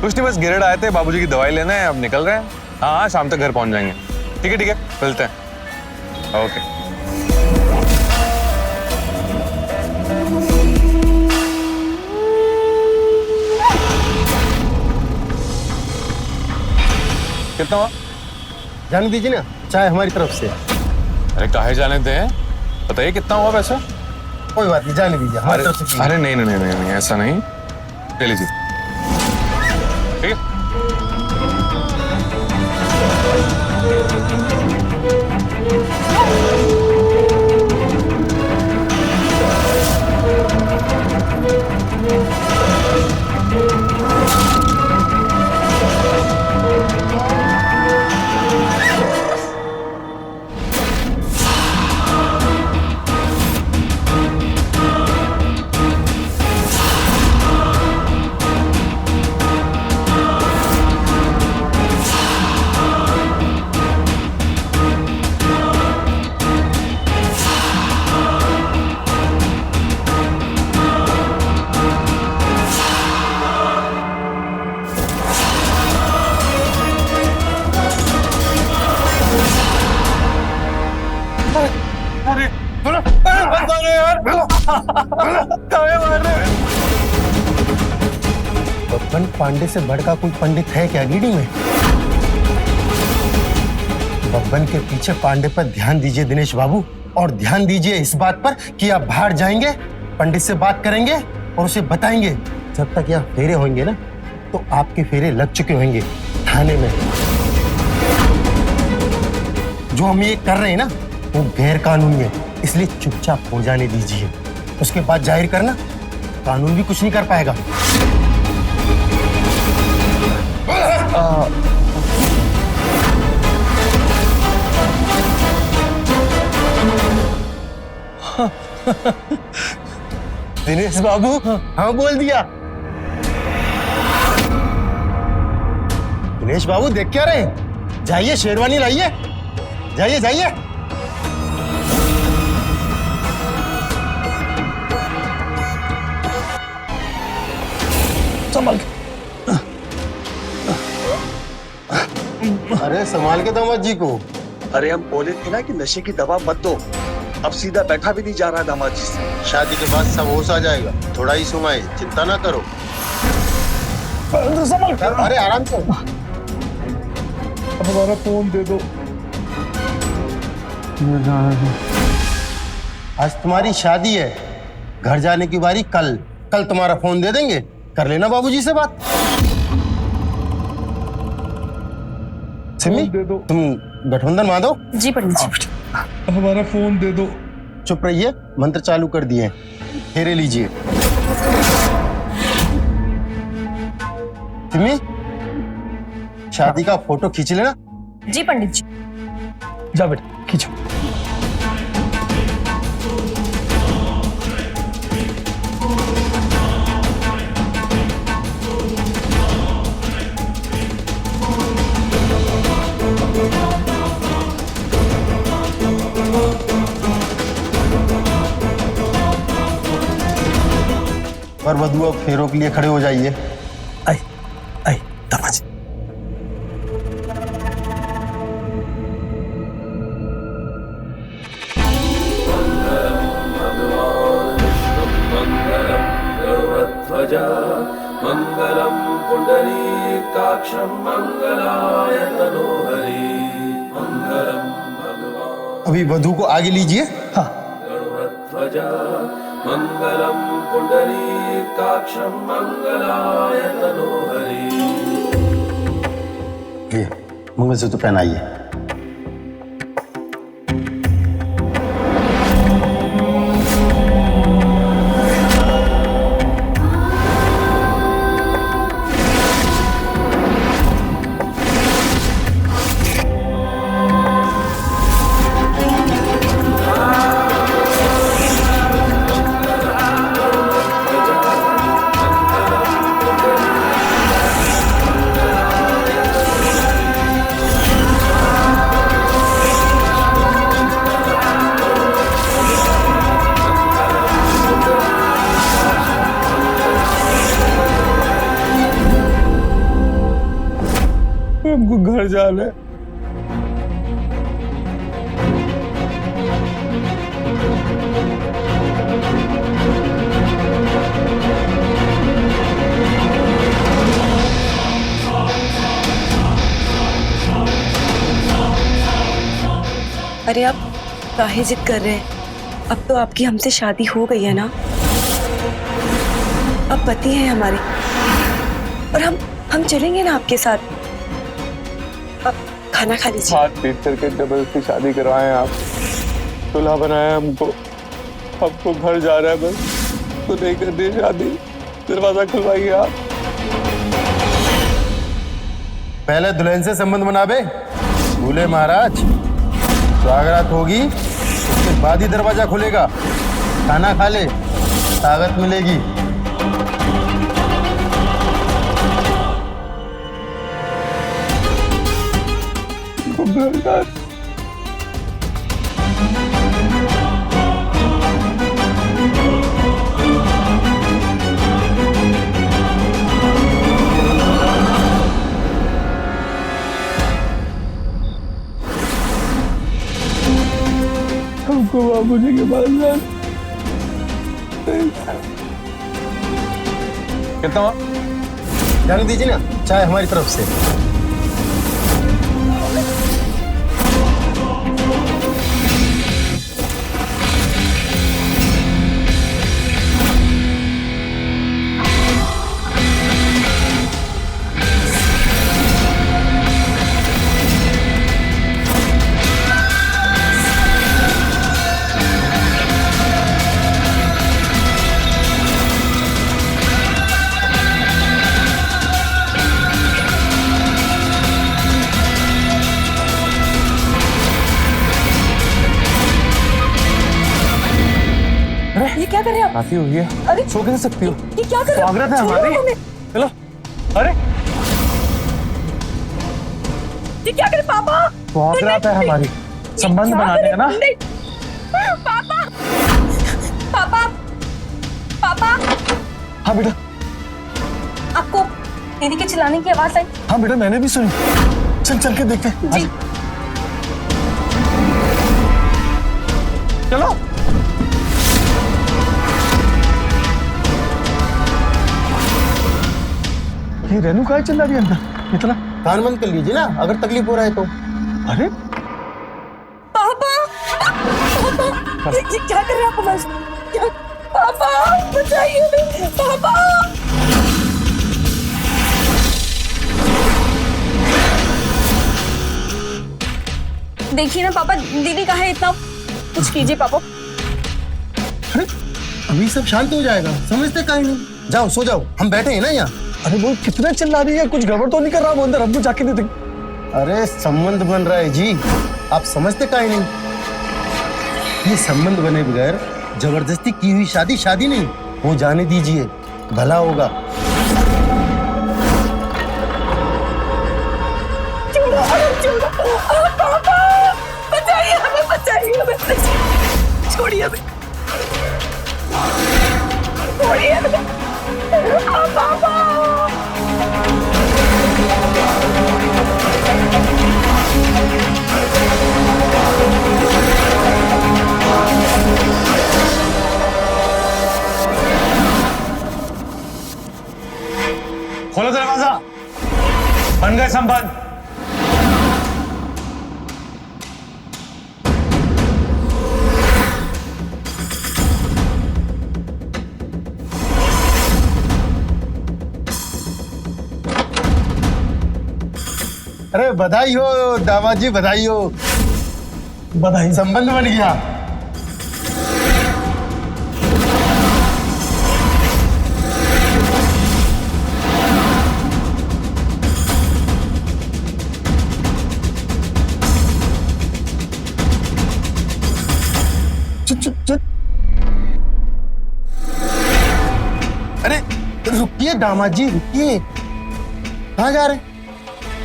कुछ नहीं, बस गिरड आए थे, बाबूजी की दवाई लेना है, अब निकल रहे हैं। हाँ हाँ, शाम तक घर पहुंच जाएंगे। ठीक है, मिलते हैं। ओके। कितना हुआ? जाने दीजिए ना, चाय हमारी तरफ से। अरे काहे जाने दें, बताइए कितना हुआ पैसा? कोई बात नहीं, जाने दीजिए हमारी तरफ से। अरे नहीं नहीं नहीं नहीं नहीं, ऐसा नहीं, ले लीजिए, ठीक है। बब्बन पांडे से बढ़कर कोई पंडित है क्या गिडी में? बब्बन के पीछे पांडे पर ध्यान दीजिए दिनेश बाबू, और ध्यान दीजिए इस बात पर कि आप बाहर जाएंगे, पंडित से बात करेंगे और उसे बताएंगे। जब तक यहाँ फेरे होंगे ना, तो आपके फेरे लग चुके होंगे थाने में। जो हम ये कर रहे हैं ना, वो गैर कानूनी है, इसलिए चुपचाप हो जाने दीजिए। उसके बाद जाहिर करना, कानून भी कुछ नहीं कर पाएगा। दिनेश बाबू, हाँ बोल दिया। दिनेश बाबू देख क्या रहे? जाइए शेरवानी लाइए, जाइए जाइए। संभाल के। अरे संभाल के दामाद जी को। अरे हम बोले थे ना कि नशे की दवा मत दो, अब सीधा बैठा भी नहीं जा रहा दामाद जी से। शादी के बाद सब होश आ जाएगा, थोड़ा ही सुनाए, चिंता ना करो। संभाल के। अरे आराम से। अब हमारा फोन दे दो। आज तुम्हारी शादी है, घर जाने की बारी कल। कल तुम्हारा फोन दे देंगे, कर लेना बाबूजी से बात। सिमी, तुम गठबंधन बांधो। जी पंडित जी। हमारा फोन दे दो। चुप रहिए, मंत्र चालू कर दिए, फेरे लीजिए। सिमी, शादी का फोटो खींच लेना। जी पंडित जी। जा बेटा खींचो। और वधू अब फेरों के लिए खड़े हो जाइए। आई आई दामाद जी। मंगलम पुंडरीकाक्षं मंगलाय तनोहरि मंगलम भगवान। अभी वधू को आगे लीजिए। हाँ। मंगलम पुंडरीकाक्षं मंगलाय तनोहरि। ये मंगलसूत्र पहनाइए। हमको घर जाना है। अरे आप काहे जिद कर रहे हैं? अब तो आपकी हमसे शादी हो गई है ना, अब पति हैं हमारे, और हम चलेंगे ना आपके साथ। अब खाना खा लीजिए। हाथ पीट करके जबरदस्ती शादी करवाए आप, दूल्हा बनाया हमको, अब तो घर जा रहा है बस, तो नहीं करनी शादी, दरवाजा खुलवाइए आप। पहले दुल्हन से संबंध बनाबे भूले महाराज, स्वागत होगी उसके बाद ही दरवाजा खुलेगा। खाना खा ले, ताकत मिलेगी। हमको बाबूजी के पास जाना। कितना जाने दीजिए ना, चाय हमारी तरफ से। ये क्या कर रहे हैं आप? काफी हुई है, अरे सो कैसे सकती हो? ये क्या कर रहे हो? स्वागत है हमारी। चलो। अरे ये क्या करे पापा? स्वागत है हमारी, संबंध बनाने है ना। पापा पापा पापा, हाँ बेटा। आपको दीदी के चिल्लाने की आवाज आई? हाँ बेटा, मैंने भी सुनी। चल चल के देखते हैं। जी। चलो। ये रेनू कहाँ चल रही है अंदर इतना? कान बंद कर लीजिए ना अगर तकलीफ हो रहा है तो। अरे पापा पापा, ये क्या कर रहे हैं आप हमारे साथ? क्या? पापा बचाइए पापा। देखिए ना पापा, दीदी कहाँ है? इतना कुछ कीजिए पापा। अरे अभी सब शांत हो जाएगा, समझते काहे नहीं। जाओ सो जाओ, हम बैठे हैं ना यहाँ। अरे वो कितना चिल्ला रही है, कुछ गड़बड़ तो नहीं कर रहा वो अंदर? हमको जाके दे। अरे संबंध बन रहा है जी, आप समझते काहे नहीं। ये संबंध बने बगैर जबरदस्ती की हुई शादी शादी नहीं, वो जाने दीजिए, भला होगा। पापा बचाइए हमें, बचाइए हमें, छोड़िए हमें, छोड़िए हमें पापा। खोलो दरवाजा, बन गए संबंध। अरे बधाई हो दामाद जी, बधाई हो। बधाई। संबंध बन गया। अरे रुकिए दामाद जी, रुकिए। कहाँ जा रहे हैं?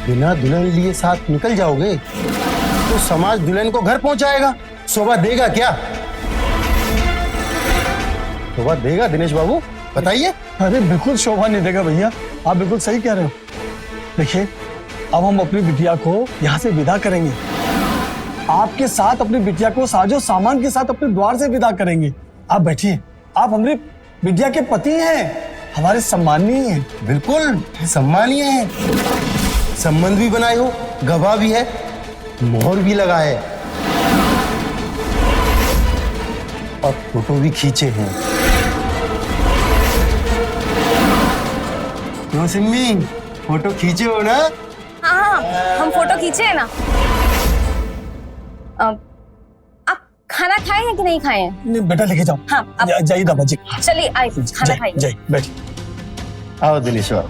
बिना दुल्हन लिए साथ निकल जाओगे तो समाज दुल्हन को घर पहुंचाएगा, शोभा देगा क्या? शोभा देगा दिनेश बाबू, बताइए। अरे बिल्कुल शोभा नहीं देगा भैया, आप बिल्कुल सही कह रहे हो। देखिए अब हम अपनी बिटिया को यहाँ से विदा करेंगे, आपके साथ अपनी बिटिया को साजो सामान के साथ अपने द्वार से विदा करेंगे। आप बैठिए, आप हमारी बिटिया के पति हैं, हमारे सम्मानीय हैं। बिल्कुल सम्मानीय है। संबंध भी बनाए हो, गवाह भी है, मोहर भी लगा है। और फोटो भी खींचे हैं। क्यों सिम्मी, फोटो खींचे हो ना? हाँ, हम फोटो खींचे हैं ना। आप खाना खाए हैं कि नहीं खाए हैं? नहीं बेटा, लेके जाओ। हाँ, जाइए दादा जी। चलिए आइए खाना खाइए। जाइए, बैठ। आओ दिनेश बाबू,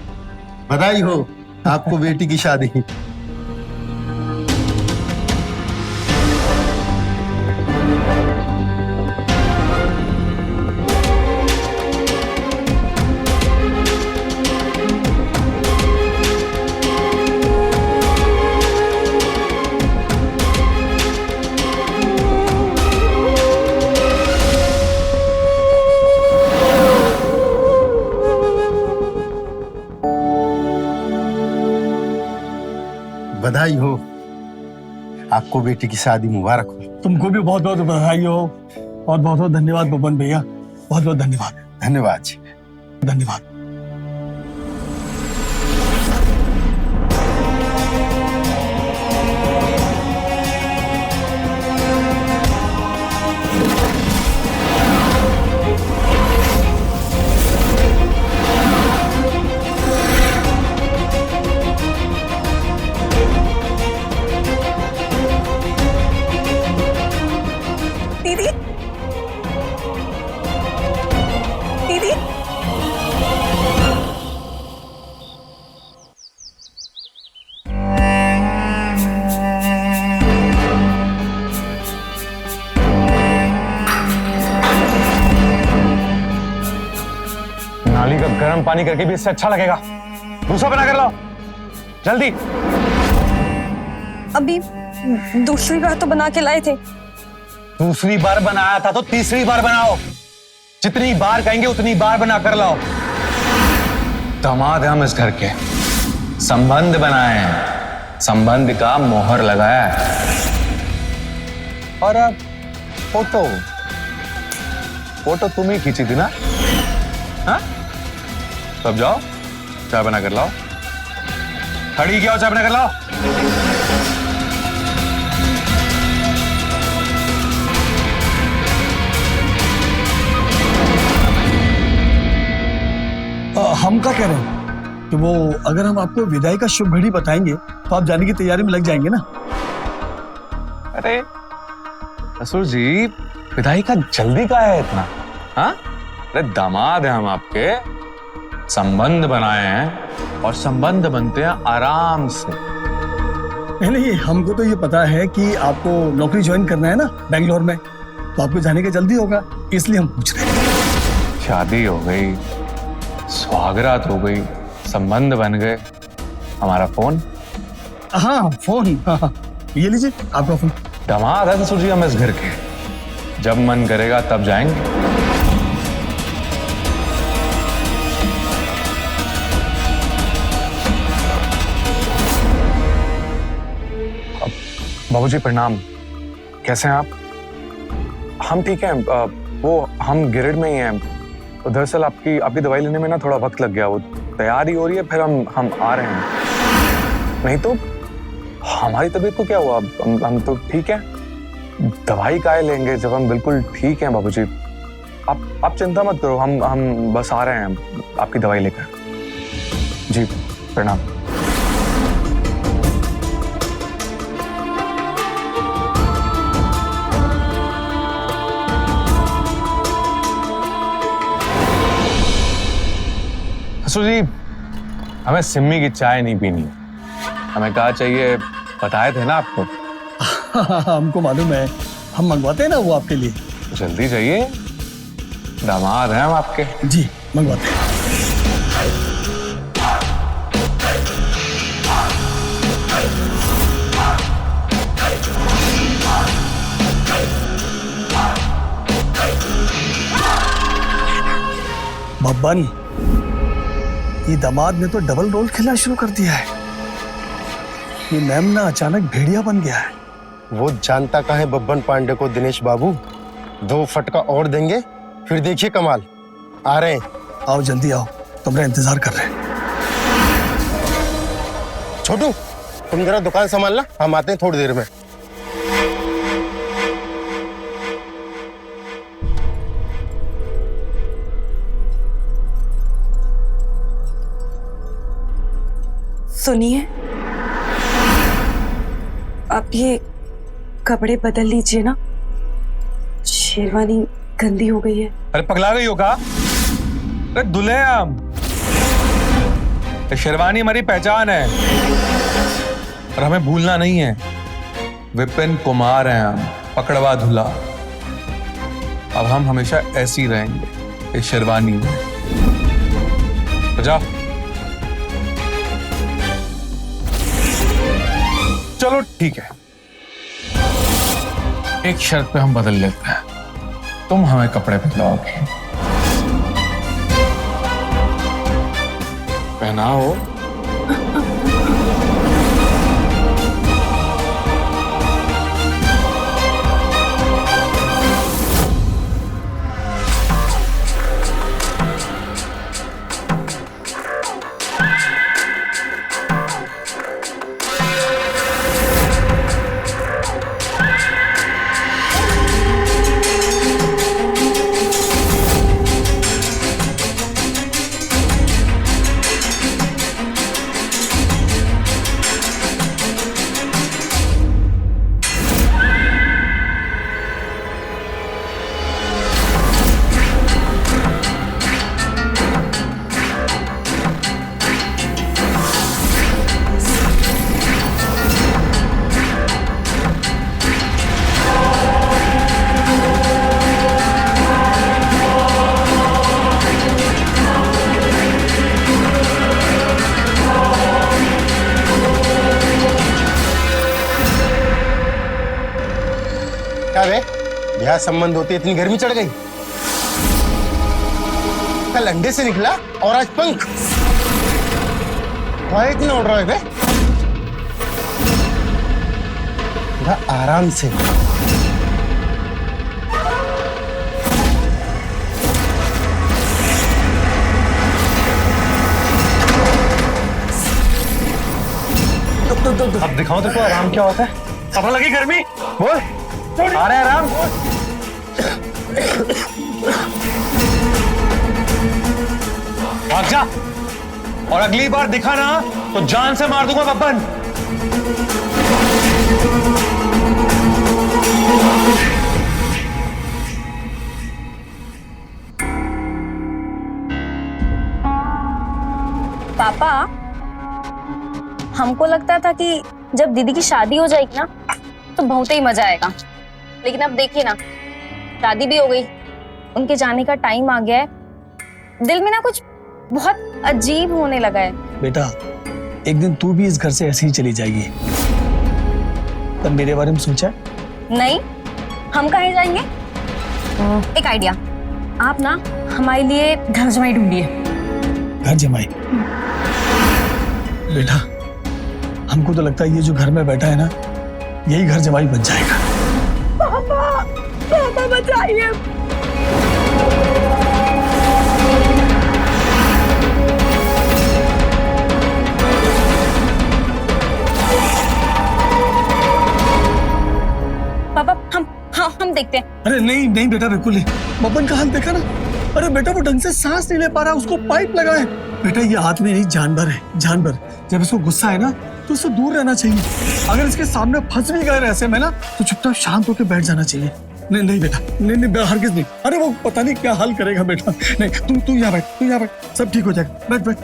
बधाई हो आपको बेटी की शादी। बधाई हो, आपको बेटी की शादी मुबारक हो। तुमको भी बहुत बहुत बधाई हो। बहुत बहुत धन्यवाद बबन भैया, बहुत बहुत धन्यवाद। धन्यवाद जी, धन्यवाद। दीदी, दीदी, नाली का गर्म पानी करके भी इससे अच्छा लगेगा। दूसरा बना कर लाओ जल्दी। अभी दूसरी बार तो बना के लाए थे। दूसरी बार बनाया था तो तीसरी बार बनाओ। जितनी बार कहेंगे उतनी बार बना कर लाओ। दामाद है हम इस घर के, संबंध बनाए हैं, संबंध का मोहर लगाया है। और अब फोटो फोटो तुम ही खींची थी ना? हाँ? तब जाओ चाय बना कर लाओ। खड़ी क्या हो, चाय बना कर लाओ। हम क्या कह रहे हैं कि वो अगर हम आपको विदाई का शुभ घड़ी बताएंगे तो आप जाने की तैयारी में लग जाएंगे ना? अरे ससुर जी, विदाई का जल्दी का है इतना? हाँ? अरे दामाद है हम आपके, संबंध बनाए हैं और संबंध बनते हैं आराम से। नहीं, हमको तो ये पता है कि आपको नौकरी ज्वाइन करना है ना बेंगलोर में, तो आपको जाने का जल्दी होगा, इसलिए हम पूछ रहे हैं। शादी हो गई, स्वागरात हो गई, संबंध बन गए, हमारा फोन? हाँ फोन, हाँ, ये लीजिए आपका फोन। दामाद है ससुर जी हम इस घर के, जब मन करेगा तब जाएंगे। बाबूजी प्रणाम, कैसे हैं आप? हम ठीक हैं। वो हम गिरिड में ही हैं। तो दरअसल आपकी दवाई लेने में ना थोड़ा वक्त लग गया, वो तैयारी हो रही है, फिर हम आ रहे हैं। नहीं तो हमारी तबीयत को क्या हुआ? हम तो ठीक है। दवाई काहे लेंगे जब हम बिल्कुल ठीक हैं बाबूजी। आप चिंता मत करो, हम बस आ रहे हैं आपकी दवाई लेकर। जी प्रणाम। ससुर जी, हमें सिम्मी की चाय नहीं पीनी, हमें कहा चाहिए, बताए थे ना आपको। हमको मालूम है, हम मंगवाते हैं ना वो आपके लिए। जल्दी जाइए, दामाद हैं हम आपके। जी मंगवाते हैं। बब्बन, ये दामाद ने तो डबल रोल खेलना शुरू कर दिया है। ये मैम ना अचानक भेड़िया बन गया है। वो जानता कहाँ है बब्बन पांडे को दिनेश बाबू। 2 फटका और देंगे, फिर देखिए कमाल। आ रहे हैं। आओ जल्दी आओ, तुम्हारा इंतजार कर रहे हैं। छोटू, तुम जरा दुकान संभालना, हम आते हैं थोड़ी देर में। सुनिए, आप ये कपड़े बदल लीजिए ना, शेरवानी गंदी हो गई है। अरे पगला गई हो का? अरे दूल्हे हैं हम, शेरवानी हमारी पहचान है और हमें भूलना नहीं है। विपिन कुमार हैं हम, पकड़वा धुला। अब हम हमेशा ऐसे ही रहेंगे इस शेरवानी में। तो जाओ। चलो ठीक है, एक शर्त पे हम बदल लेते हैं, तुम हमें कपड़े बदलाओगे। पहनाओ। क्या रे, ब्याह संबंध होते इतनी गर्मी चढ़ गई? कल अंडे से निकला और आज पंख। वह इतना उड़ रहा है बे? आराम से। अब दिखाओ तो आराम क्या होता है। पता लगी गर्मी? बोल। आ रहे आराम। भाग जा, और अगली बार दिखा ना तो जान से मार दूंगा बब्बन। पापा, हमको लगता था कि जब दीदी की शादी हो जाएगी ना तो बहुत ही मजा आएगा, लेकिन अब देखिए ना, शादी भी हो गई, उनके जाने का टाइम आ गया है। दिल में ना कुछ बहुत अजीब होने लगा है। बेटा, एक दिन तू भी इस घर से ऐसे ही चली जाएगी। तब मेरे बारे में सोचा? नहीं, हम कहीं जाएंगे? एक आइडिया, आप ना हमारे लिए घर जमाई ढूंढिए। घर जमाई? बेटा, हमको तो लगता है ये जो घर में बैठा है ना, यही घर जमाई बन जाएगा। पापा, पापा बचाइए। पापा, हम देखते हैं। अरे नहीं नहीं बेटा, बिल्कुल नहीं। बब्बन का हाल देखा ना? अरे बेटा, वो ढंग से सांस नहीं ले पा रहा, उसको पाइप लगा है। बेटा, ये आदमी नहीं, जानवर है, जानवर। जब इसको गुस्सा है ना तो उससे दूर रहना चाहिए। अगर इसके सामने फंस भी गए ऐसे में ना तो चुपचाप शांत होकर बैठ जाना चाहिए। नहीं नहीं बेटा, नहीं नहीं, हरगिज नहीं। अरे वो पता नहीं क्या हाल करेगा बेटा। नहीं, तू यहाँ बैठ, तू यहाँ बैठ, सब ठीक हो जाएगा। बैठ बैठ,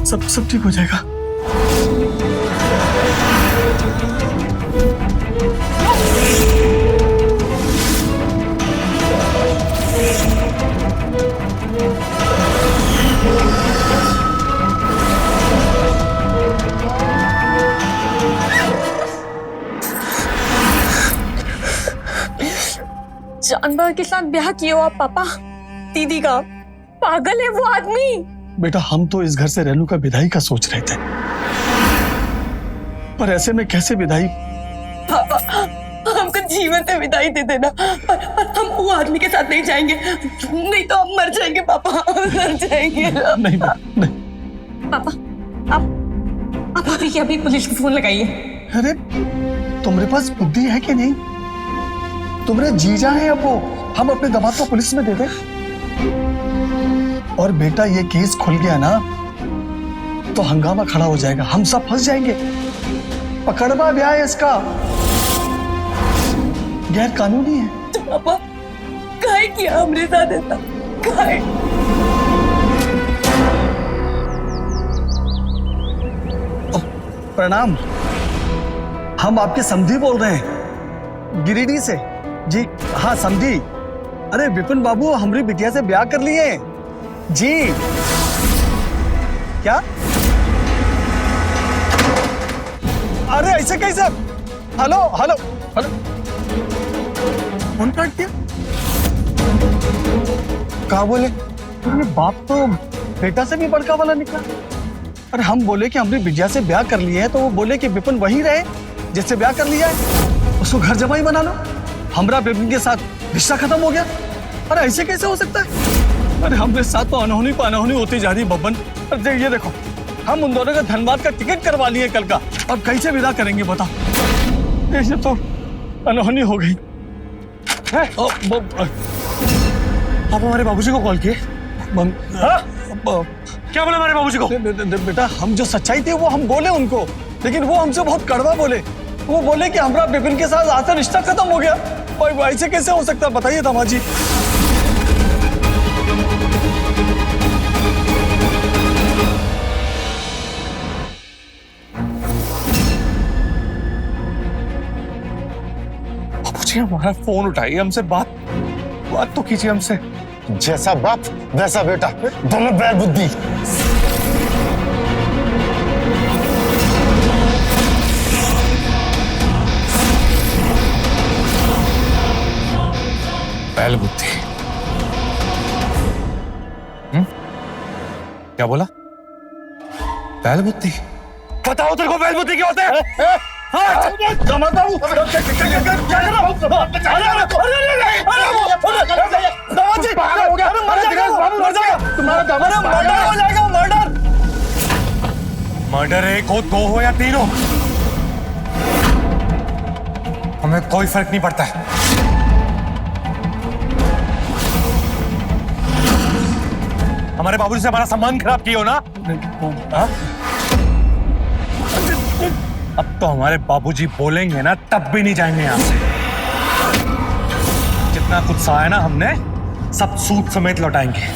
सब ठीक हो जाएगा। जानवर के साथ ब्याह किए हो आप पापा? दीदी का पागल है वो आदमी। बेटा, हम तो इस घर से रेनू का विदाई का सोच रहे थे, पर ऐसे में कैसे विदाई? पापा, हमको जीवन से विदाई दे देना, पर हम वो आदमी के साथ नहीं जाएंगे, नहीं तो हम मर जाएंगे पापा, मर जाएंगे। नहीं नहीं। पापा, आप अभी के अभी पुलिस को फोन लगाइए। अरे तुम्हारे पास बुद्धि है कि नहीं? तुम्हारे जीजा है अब वो, हम अपने दामाद को पुलिस में दे दें। और बेटा, ये केस खुल गया ना तो हंगामा खड़ा हो जाएगा, हम सब फंस जाएंगे। पकड़वा ब्याह है इसका, गैर कानूनी है। तो पापा काहे किया हमरे साथ ऐसा? काहे? प्रणाम, हम आपके समधी बोल रहे हैं, गिरिडीह से। जी हाँ समधी। अरे विपिन बाबू हमारी बिटिया से ब्याह कर लिए जी। क्या? अरे ऐसे कैसे? हेलो हेलो हेलो, फोन काट दिया। कहा बोले? अरे बाप तो बेटा से भी बड़का वाला निकला। अरे हम बोले कि हमारी बिटिया से ब्याह कर लिए हैं, तो वो बोले कि विपिन वही रहे जिससे ब्याह कर लिया है, उसको घर जमाई बना लो। हमरा विपिन के साथ रिश्ता खत्म हो गया। अरे ऐसे कैसे हो सकता है? अरे हमारे साथ तो अनहोनी पर अनहोनी होती जा रही बब्बन। अरे ये देखो, हम उन दोनों का धनबाद का टिकट करवा लिए कल का, अब कैसे विदा करेंगे बताओ? ऐसे तो अनहोनी हो गई। आप हमारे बाबूजी को कॉल किए? क्या बोले हमारे बाबूजी को? बेटा हम जो सच्चाई थी वो हम बोले उनको, लेकिन वो हमसे बहुत कड़वा बोले। वो बोले कि हमारा विपिन के साथ आज से रिश्ता खत्म हो गया। भाई ऐसे कैसे हो सकता है बताइए दामाद जी। बाबूजी हमारा फोन उठाइए, हमसे बात तो कीजिए हमसे। जैसा बाप वैसा बेटा, दोनों बैल बुद्धि। बैल बुद्धि? क्या बोला? बैल बुद्धि? बताओ तेरे को बैल बुद्धि क्या होता है? मर्डर एक हो, दो हो या तीन हो, हमें कोई फर्क नहीं पड़ता है। हमारे बाबूजी से हमारा सम्मान खराब किया हो ना? अब तो हमारे बाबूजी बोलेंगे ना तब भी नहीं जाएंगे यहाँ से। जितना कुछ सहा है ना हमने, सब सूद समेत लौटाएंगे।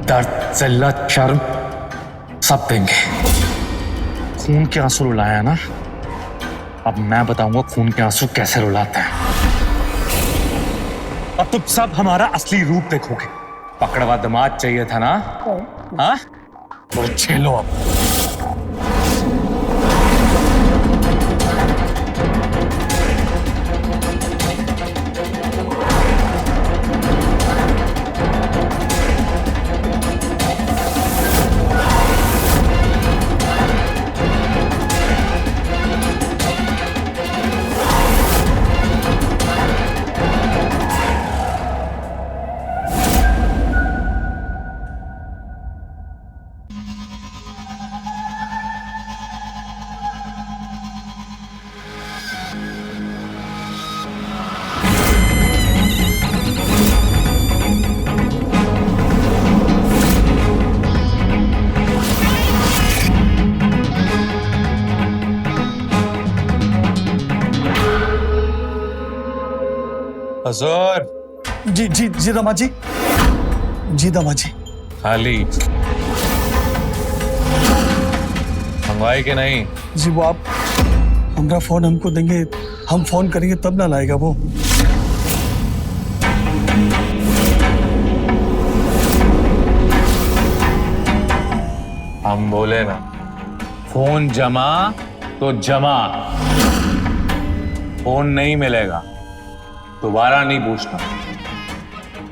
दर्द, जिल्लत, शर्म सब देंगे। खून के आंसू रुलाया ना, अब मैं बताऊंगा खून के आंसू कैसे रुलाते हैं। अब तुम सब हमारा असली रूप देखोगे। पकड़वा दामाद चाहिए था ना? हाँ तो झेलो अब। हजूर। जी जी जी दामाद जी। जी दामाद जी। खाली मंगवाई के नहीं? जी वो आप हमारा फोन हमको देंगे, हम फोन करेंगे तब ना लाएगा वो। हम बोले ना, फोन जमा तो जमा। फोन नहीं मिलेगा दोबारा नहीं पूछना,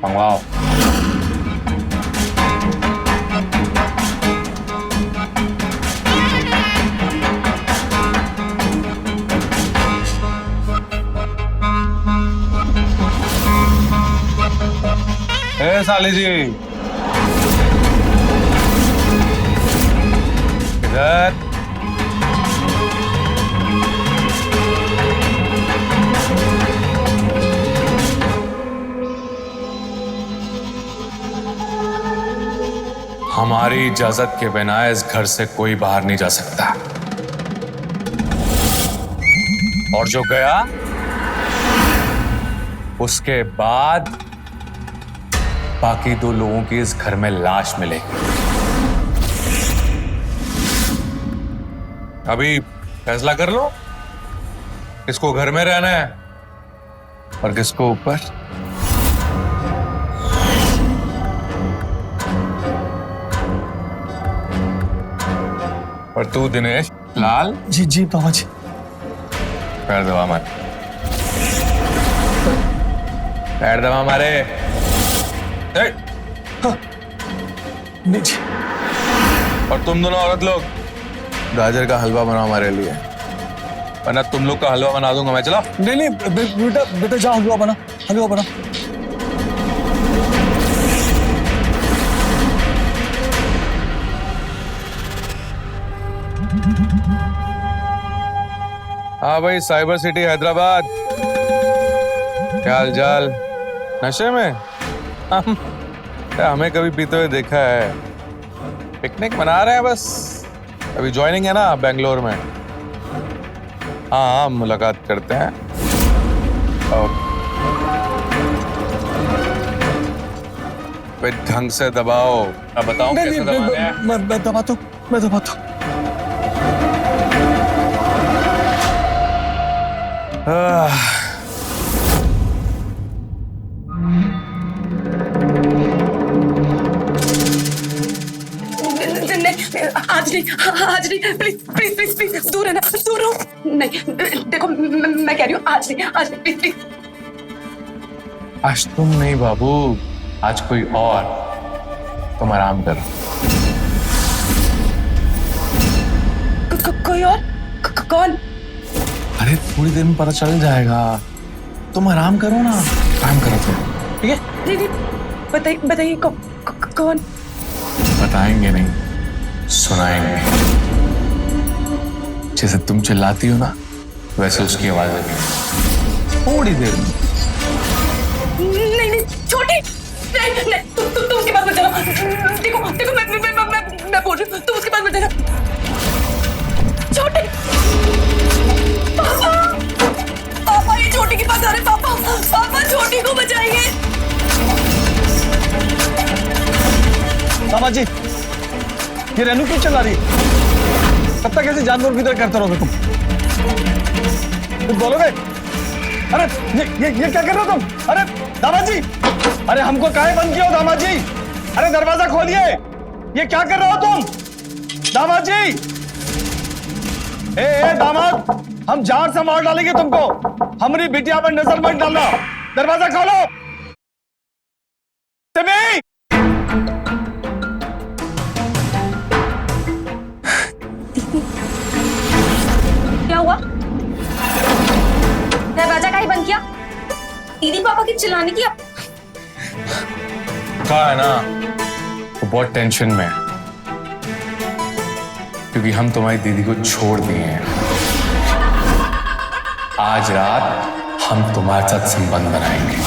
मंगवाओ। ए साली जी, इधर। हम हमारी इजाजत के बिना इस घर से कोई बाहर नहीं जा सकता, और जो गया उसके बाद बाकी 2 लोगों की इस घर में लाश मिलेगी। अभी फैसला कर लो, किसको घर में रहना है और किसको ऊपर। और तू दिनेश लाल। जी जी बाबा जी। पैर दबा मारे, पैर दबा मारे। नहीं जी। और तुम दोनों औरत लोग गाजर का हलवा बनाओ हमारे लिए, वरना तुम लोग का हलवा बना दूंगा मैं। चला। नहीं नहीं बेटा बेटा जा, हलवा बना, हलवा बना। हाँ भाई, साइबर सिटी हैदराबाद, क्या हाल चाल? नशे में? हमें कभी पीते हुए देखा है? पिकनिक मना रहे हैं बस, अभी ज्वाइनिंग है ना बेंगलोर में। हाँ मुलाकात करते हैं। कोई ढंग से दबाओ। अब बताओ कैसे दबाना है? मैं दबाता हूँ, मैं दबाता हूँ। आज नहीं प्लीज प्लीज प्लीज प्लीज, दूर है ना, दूर रहो। नहीं देखो मैं कह रही हूँ आज नहीं प्लीज प्लीज। आज तुम नहीं बाबू, आज कोई और। तुम आराम करो। कोई और? कौन? अरे थोड़ी देर में पता चल जाएगा, तुम आराम करो ना। आराम करो तुम, ठीक है? नहीं बताइए कौन? बताएंगे नहीं, सुनाएंगे। जैसे तुम चिल्लाती हो ना, वैसे उसकी आवाज लगेगी थोड़ी देर में। नहीं छोटी, नहीं तुम उसके पास मत जाना। देखो मैं बोल रही हूँ, तुम उसके पास मत जाना। छोटी, पापा ये छोटी के पास आ रहे। पापा छोटी को बचाइए। मामा जी, ये रेनू क्यों चला रही? कब तक ऐसे जानवर की तरह करते रहोगे तुम? कुछ बोलोगे? अरे ये क्या कर रहे हो तुम? अरे दामाद जी, अरे हमको काहे बंद किया हो दामाद जी? अरे दरवाजा खोलिए, ये क्या कर रहे हो तुम? दामाद जी, ए दामाद, हम जान से मार डालेंगे तुमको। हमारी बिटिया पर नजर मत डालना। दरवाजा खोलो। सिमी! क्या हुआ? दरवाजा काहे बंद किया? दीदी पापा की चिल्लाने की। कहा है ना, वो बहुत टेंशन में है, क्योंकि हम तुम्हारी दीदी को छोड़ दिए हैं। आज रात हम तुम्हारे साथ संबंध बनाएंगे।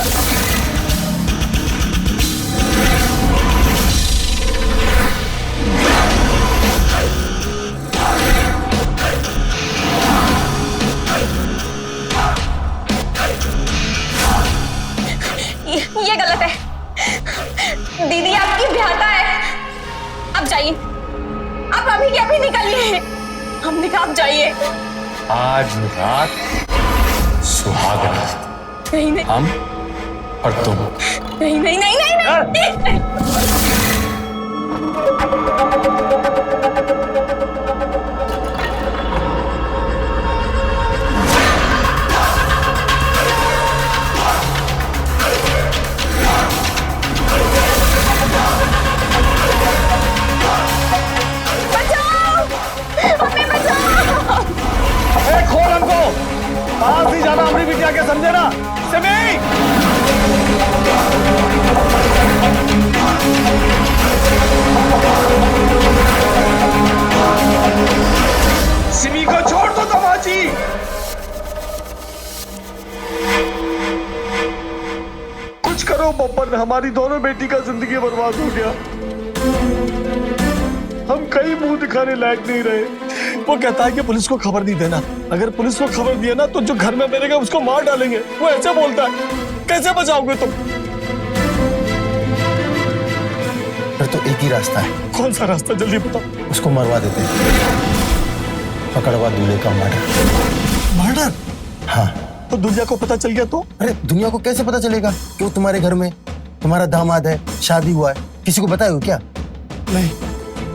ये गलत है। दीदी आपकी ब्याहता है। अब जाइए, आप अभी के अभी निकलिए। हमने कहा आप जाइए। आज रात सुहाग रात, नहीं हम और तुम। नहीं। खोल हमको, पास ही जाना हमारी बिटिया के, समझे ना? सिमी! सिमी को छोड़ दो दामाजी। कुछ करो बब्बर, हमारी दोनों बेटी का जिंदगी बर्बाद हो गया। हम कहीं मुंह दिखाने लायक नहीं रहे। वो कहता है कि पुलिस को खबर नहीं देना, अगर पुलिस को खबर दिया ना तो जो घर में मिलेगा उसको मार डालेंगे। वो ऐसे बोलता है। कैसे बचाओगे तुम? फिर तो एक ही रास्ता है। कौन सा रास्ता? जल्दी बताओ। उसको मरवा देते हैं। पकड़वा दूल्हे का मर्डर। मर्डर? हाँ। तो दुनिया को पता चल गया तो? अरे दुनिया को कैसे पता चलेगा कि वो तुम्हारे घर में तुम्हारा दामाद है, शादी हुआ है? किसी को बताए हो क्या? नहीं।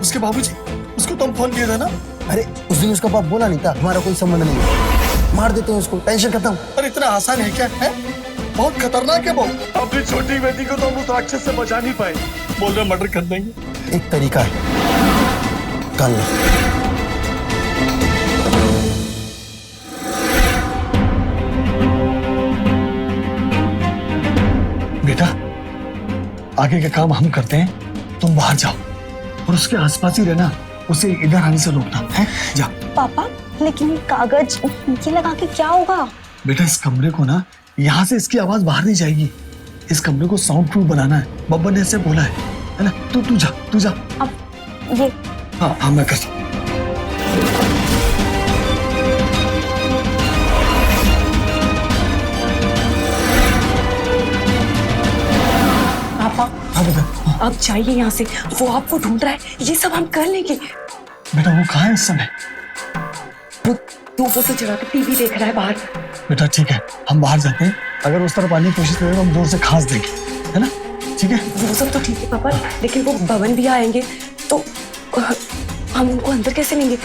उसके बाबूजी, उसको तुम फोन किया था ना? अरे उस दिन उसका बाप बोला नहीं था हमारा कोई संबंध नहीं है, मार देते हैं उसको, टेंशन खत्म। अरे इतना आसान है क्या? है बहुत खतरनाक है वो। अपनी छोटी बेटी को तो हम उस राक्षस से बचा नहीं पाए, बोल रहे मर्डर कर देंगे। एक तरीका है, कर लो। बेटा आगे का काम हम करते हैं, तुम बाहर जाओ और उसके आसपास ही रहना, उसे इधर आने से रोकना है। जा। पापा लेकिन ये कागज ये लगा के क्या होगा? बेटा इस कमरे को ना, यहाँ से इसकी आवाज बाहर नहीं जाएगी। इस कमरे को साउंड प्रूफ बनाना है, बब्बर ने ऐसे बोला है ना? तू जा। अब ये हाँ मैं करता हूँ। पापा अब जाइए यहाँ से, वो आपको ढूंढ रहा है, ये सब हम कर लेंगे। बेटा वो कहाँ है इस समय? वो तो चढ़ा के टीवी देख रहा है बाहर। बेटा ठीक है, हम बाहर जाते हैं, अगर उस तरफ आने की कोशिश करेगा हम जोर से खांस देंगे, है ना? ठीक है वो सब तो ठीक है पापा, लेकिन वो भवन भी आएंगे तो हम उनको अंदर कैसे लेंगे?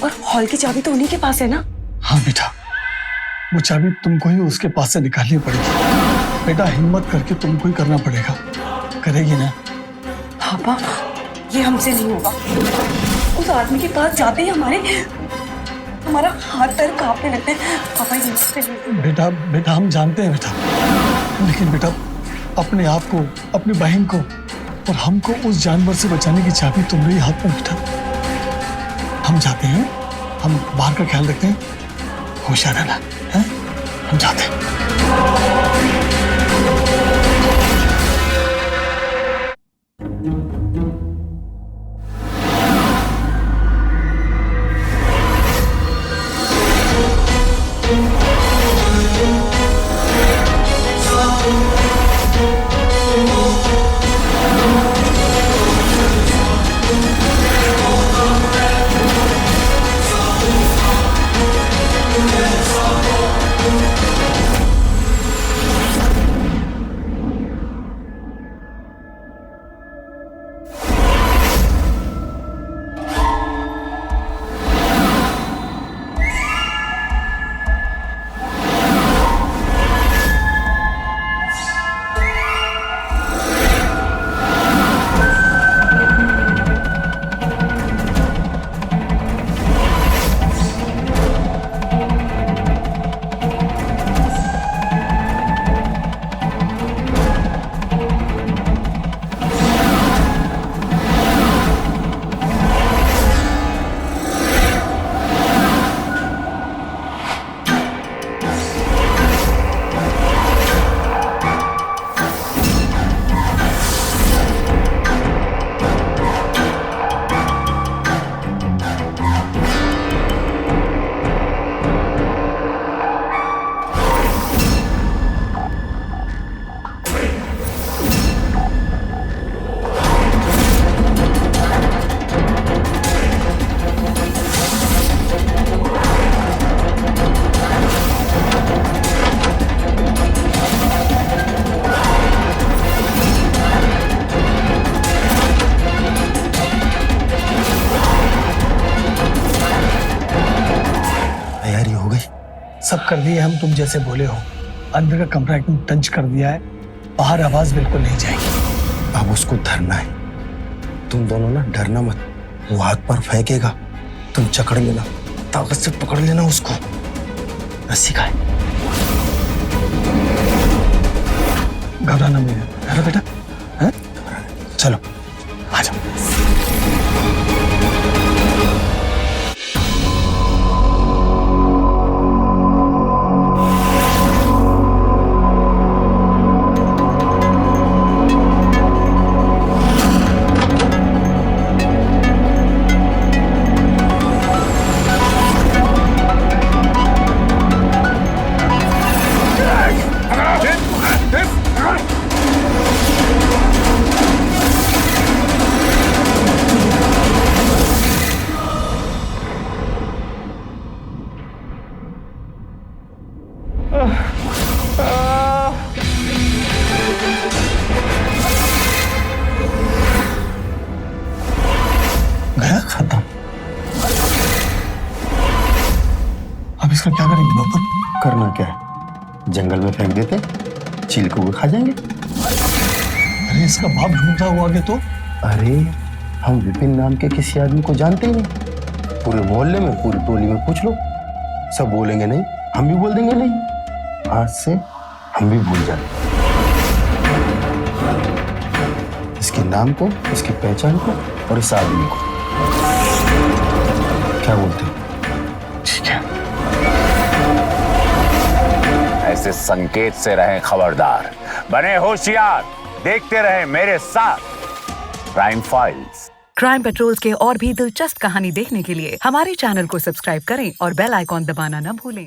और हॉल की चाबी तो उन्हीं के पास है ना? हाँ बेटा, वो चाबी तुमको ही उसके पास से निकालनी पड़ेगी। बेटा हिम्मत करके तुमको ही करना पड़ेगा, करेगी ना? पापा ये हमसे नहीं होगा। उस आदमी के पास जाते ही हमारा हाथ पैर कांपने लगते हैं। पापा ये हमसे नहीं होगा। बेटा हम जानते हैं बेटा, लेकिन बेटा अपने आप को, अपनी बहन को और हमको उस जानवर से बचाने की चाबी तुम्हारे हाथ में बेटा। हम जाते हैं, हम बाहर का ख्याल रखते हैं, होशियार रहना है? हम जाते हैं। सब कर दिए हम, तुम जैसे बोले हो। अंदर का कमरा एकदम टंच कर दिया है, बाहर आवाज बिल्कुल नहीं जाएगी। अब उसको धरना है। तुम दोनों ना डरना मत, वो हाथ पर फेंकेगा, तुम जकड़ लेना, ताकत से पकड़ लेना उसको। रस्सी का है। घबराना नहीं है ना बेटा? है? चलो आ जाओ। करना क्या है, जंगल में फेंक देते, चील को वो खा जाएंगे। अरे इसका बाप ढूंढता हुआ आगे तो। अरे हम विपिन नाम के किसी आदमी को जानते ही नहीं, पूरे मोहल्ले में पूरी टोली में पूछ लो, सब बोलेंगे नहीं, हम भी बोल देंगे नहीं। आज से हम भी भूल जाए इसके नाम को, इसकी पहचान को और इस आदमी को। क्या बोलते हो? ठीक है। ऐसे संकेत से रहें खबरदार, बने होशियार, देखते रहें मेरे साथ क्राइम फाइल्स। क्राइम पेट्रोल्स के और भी दिलचस्प कहानी देखने के लिए हमारे चैनल को सब्सक्राइब करें और बेल आइकॉन दबाना न भूलें।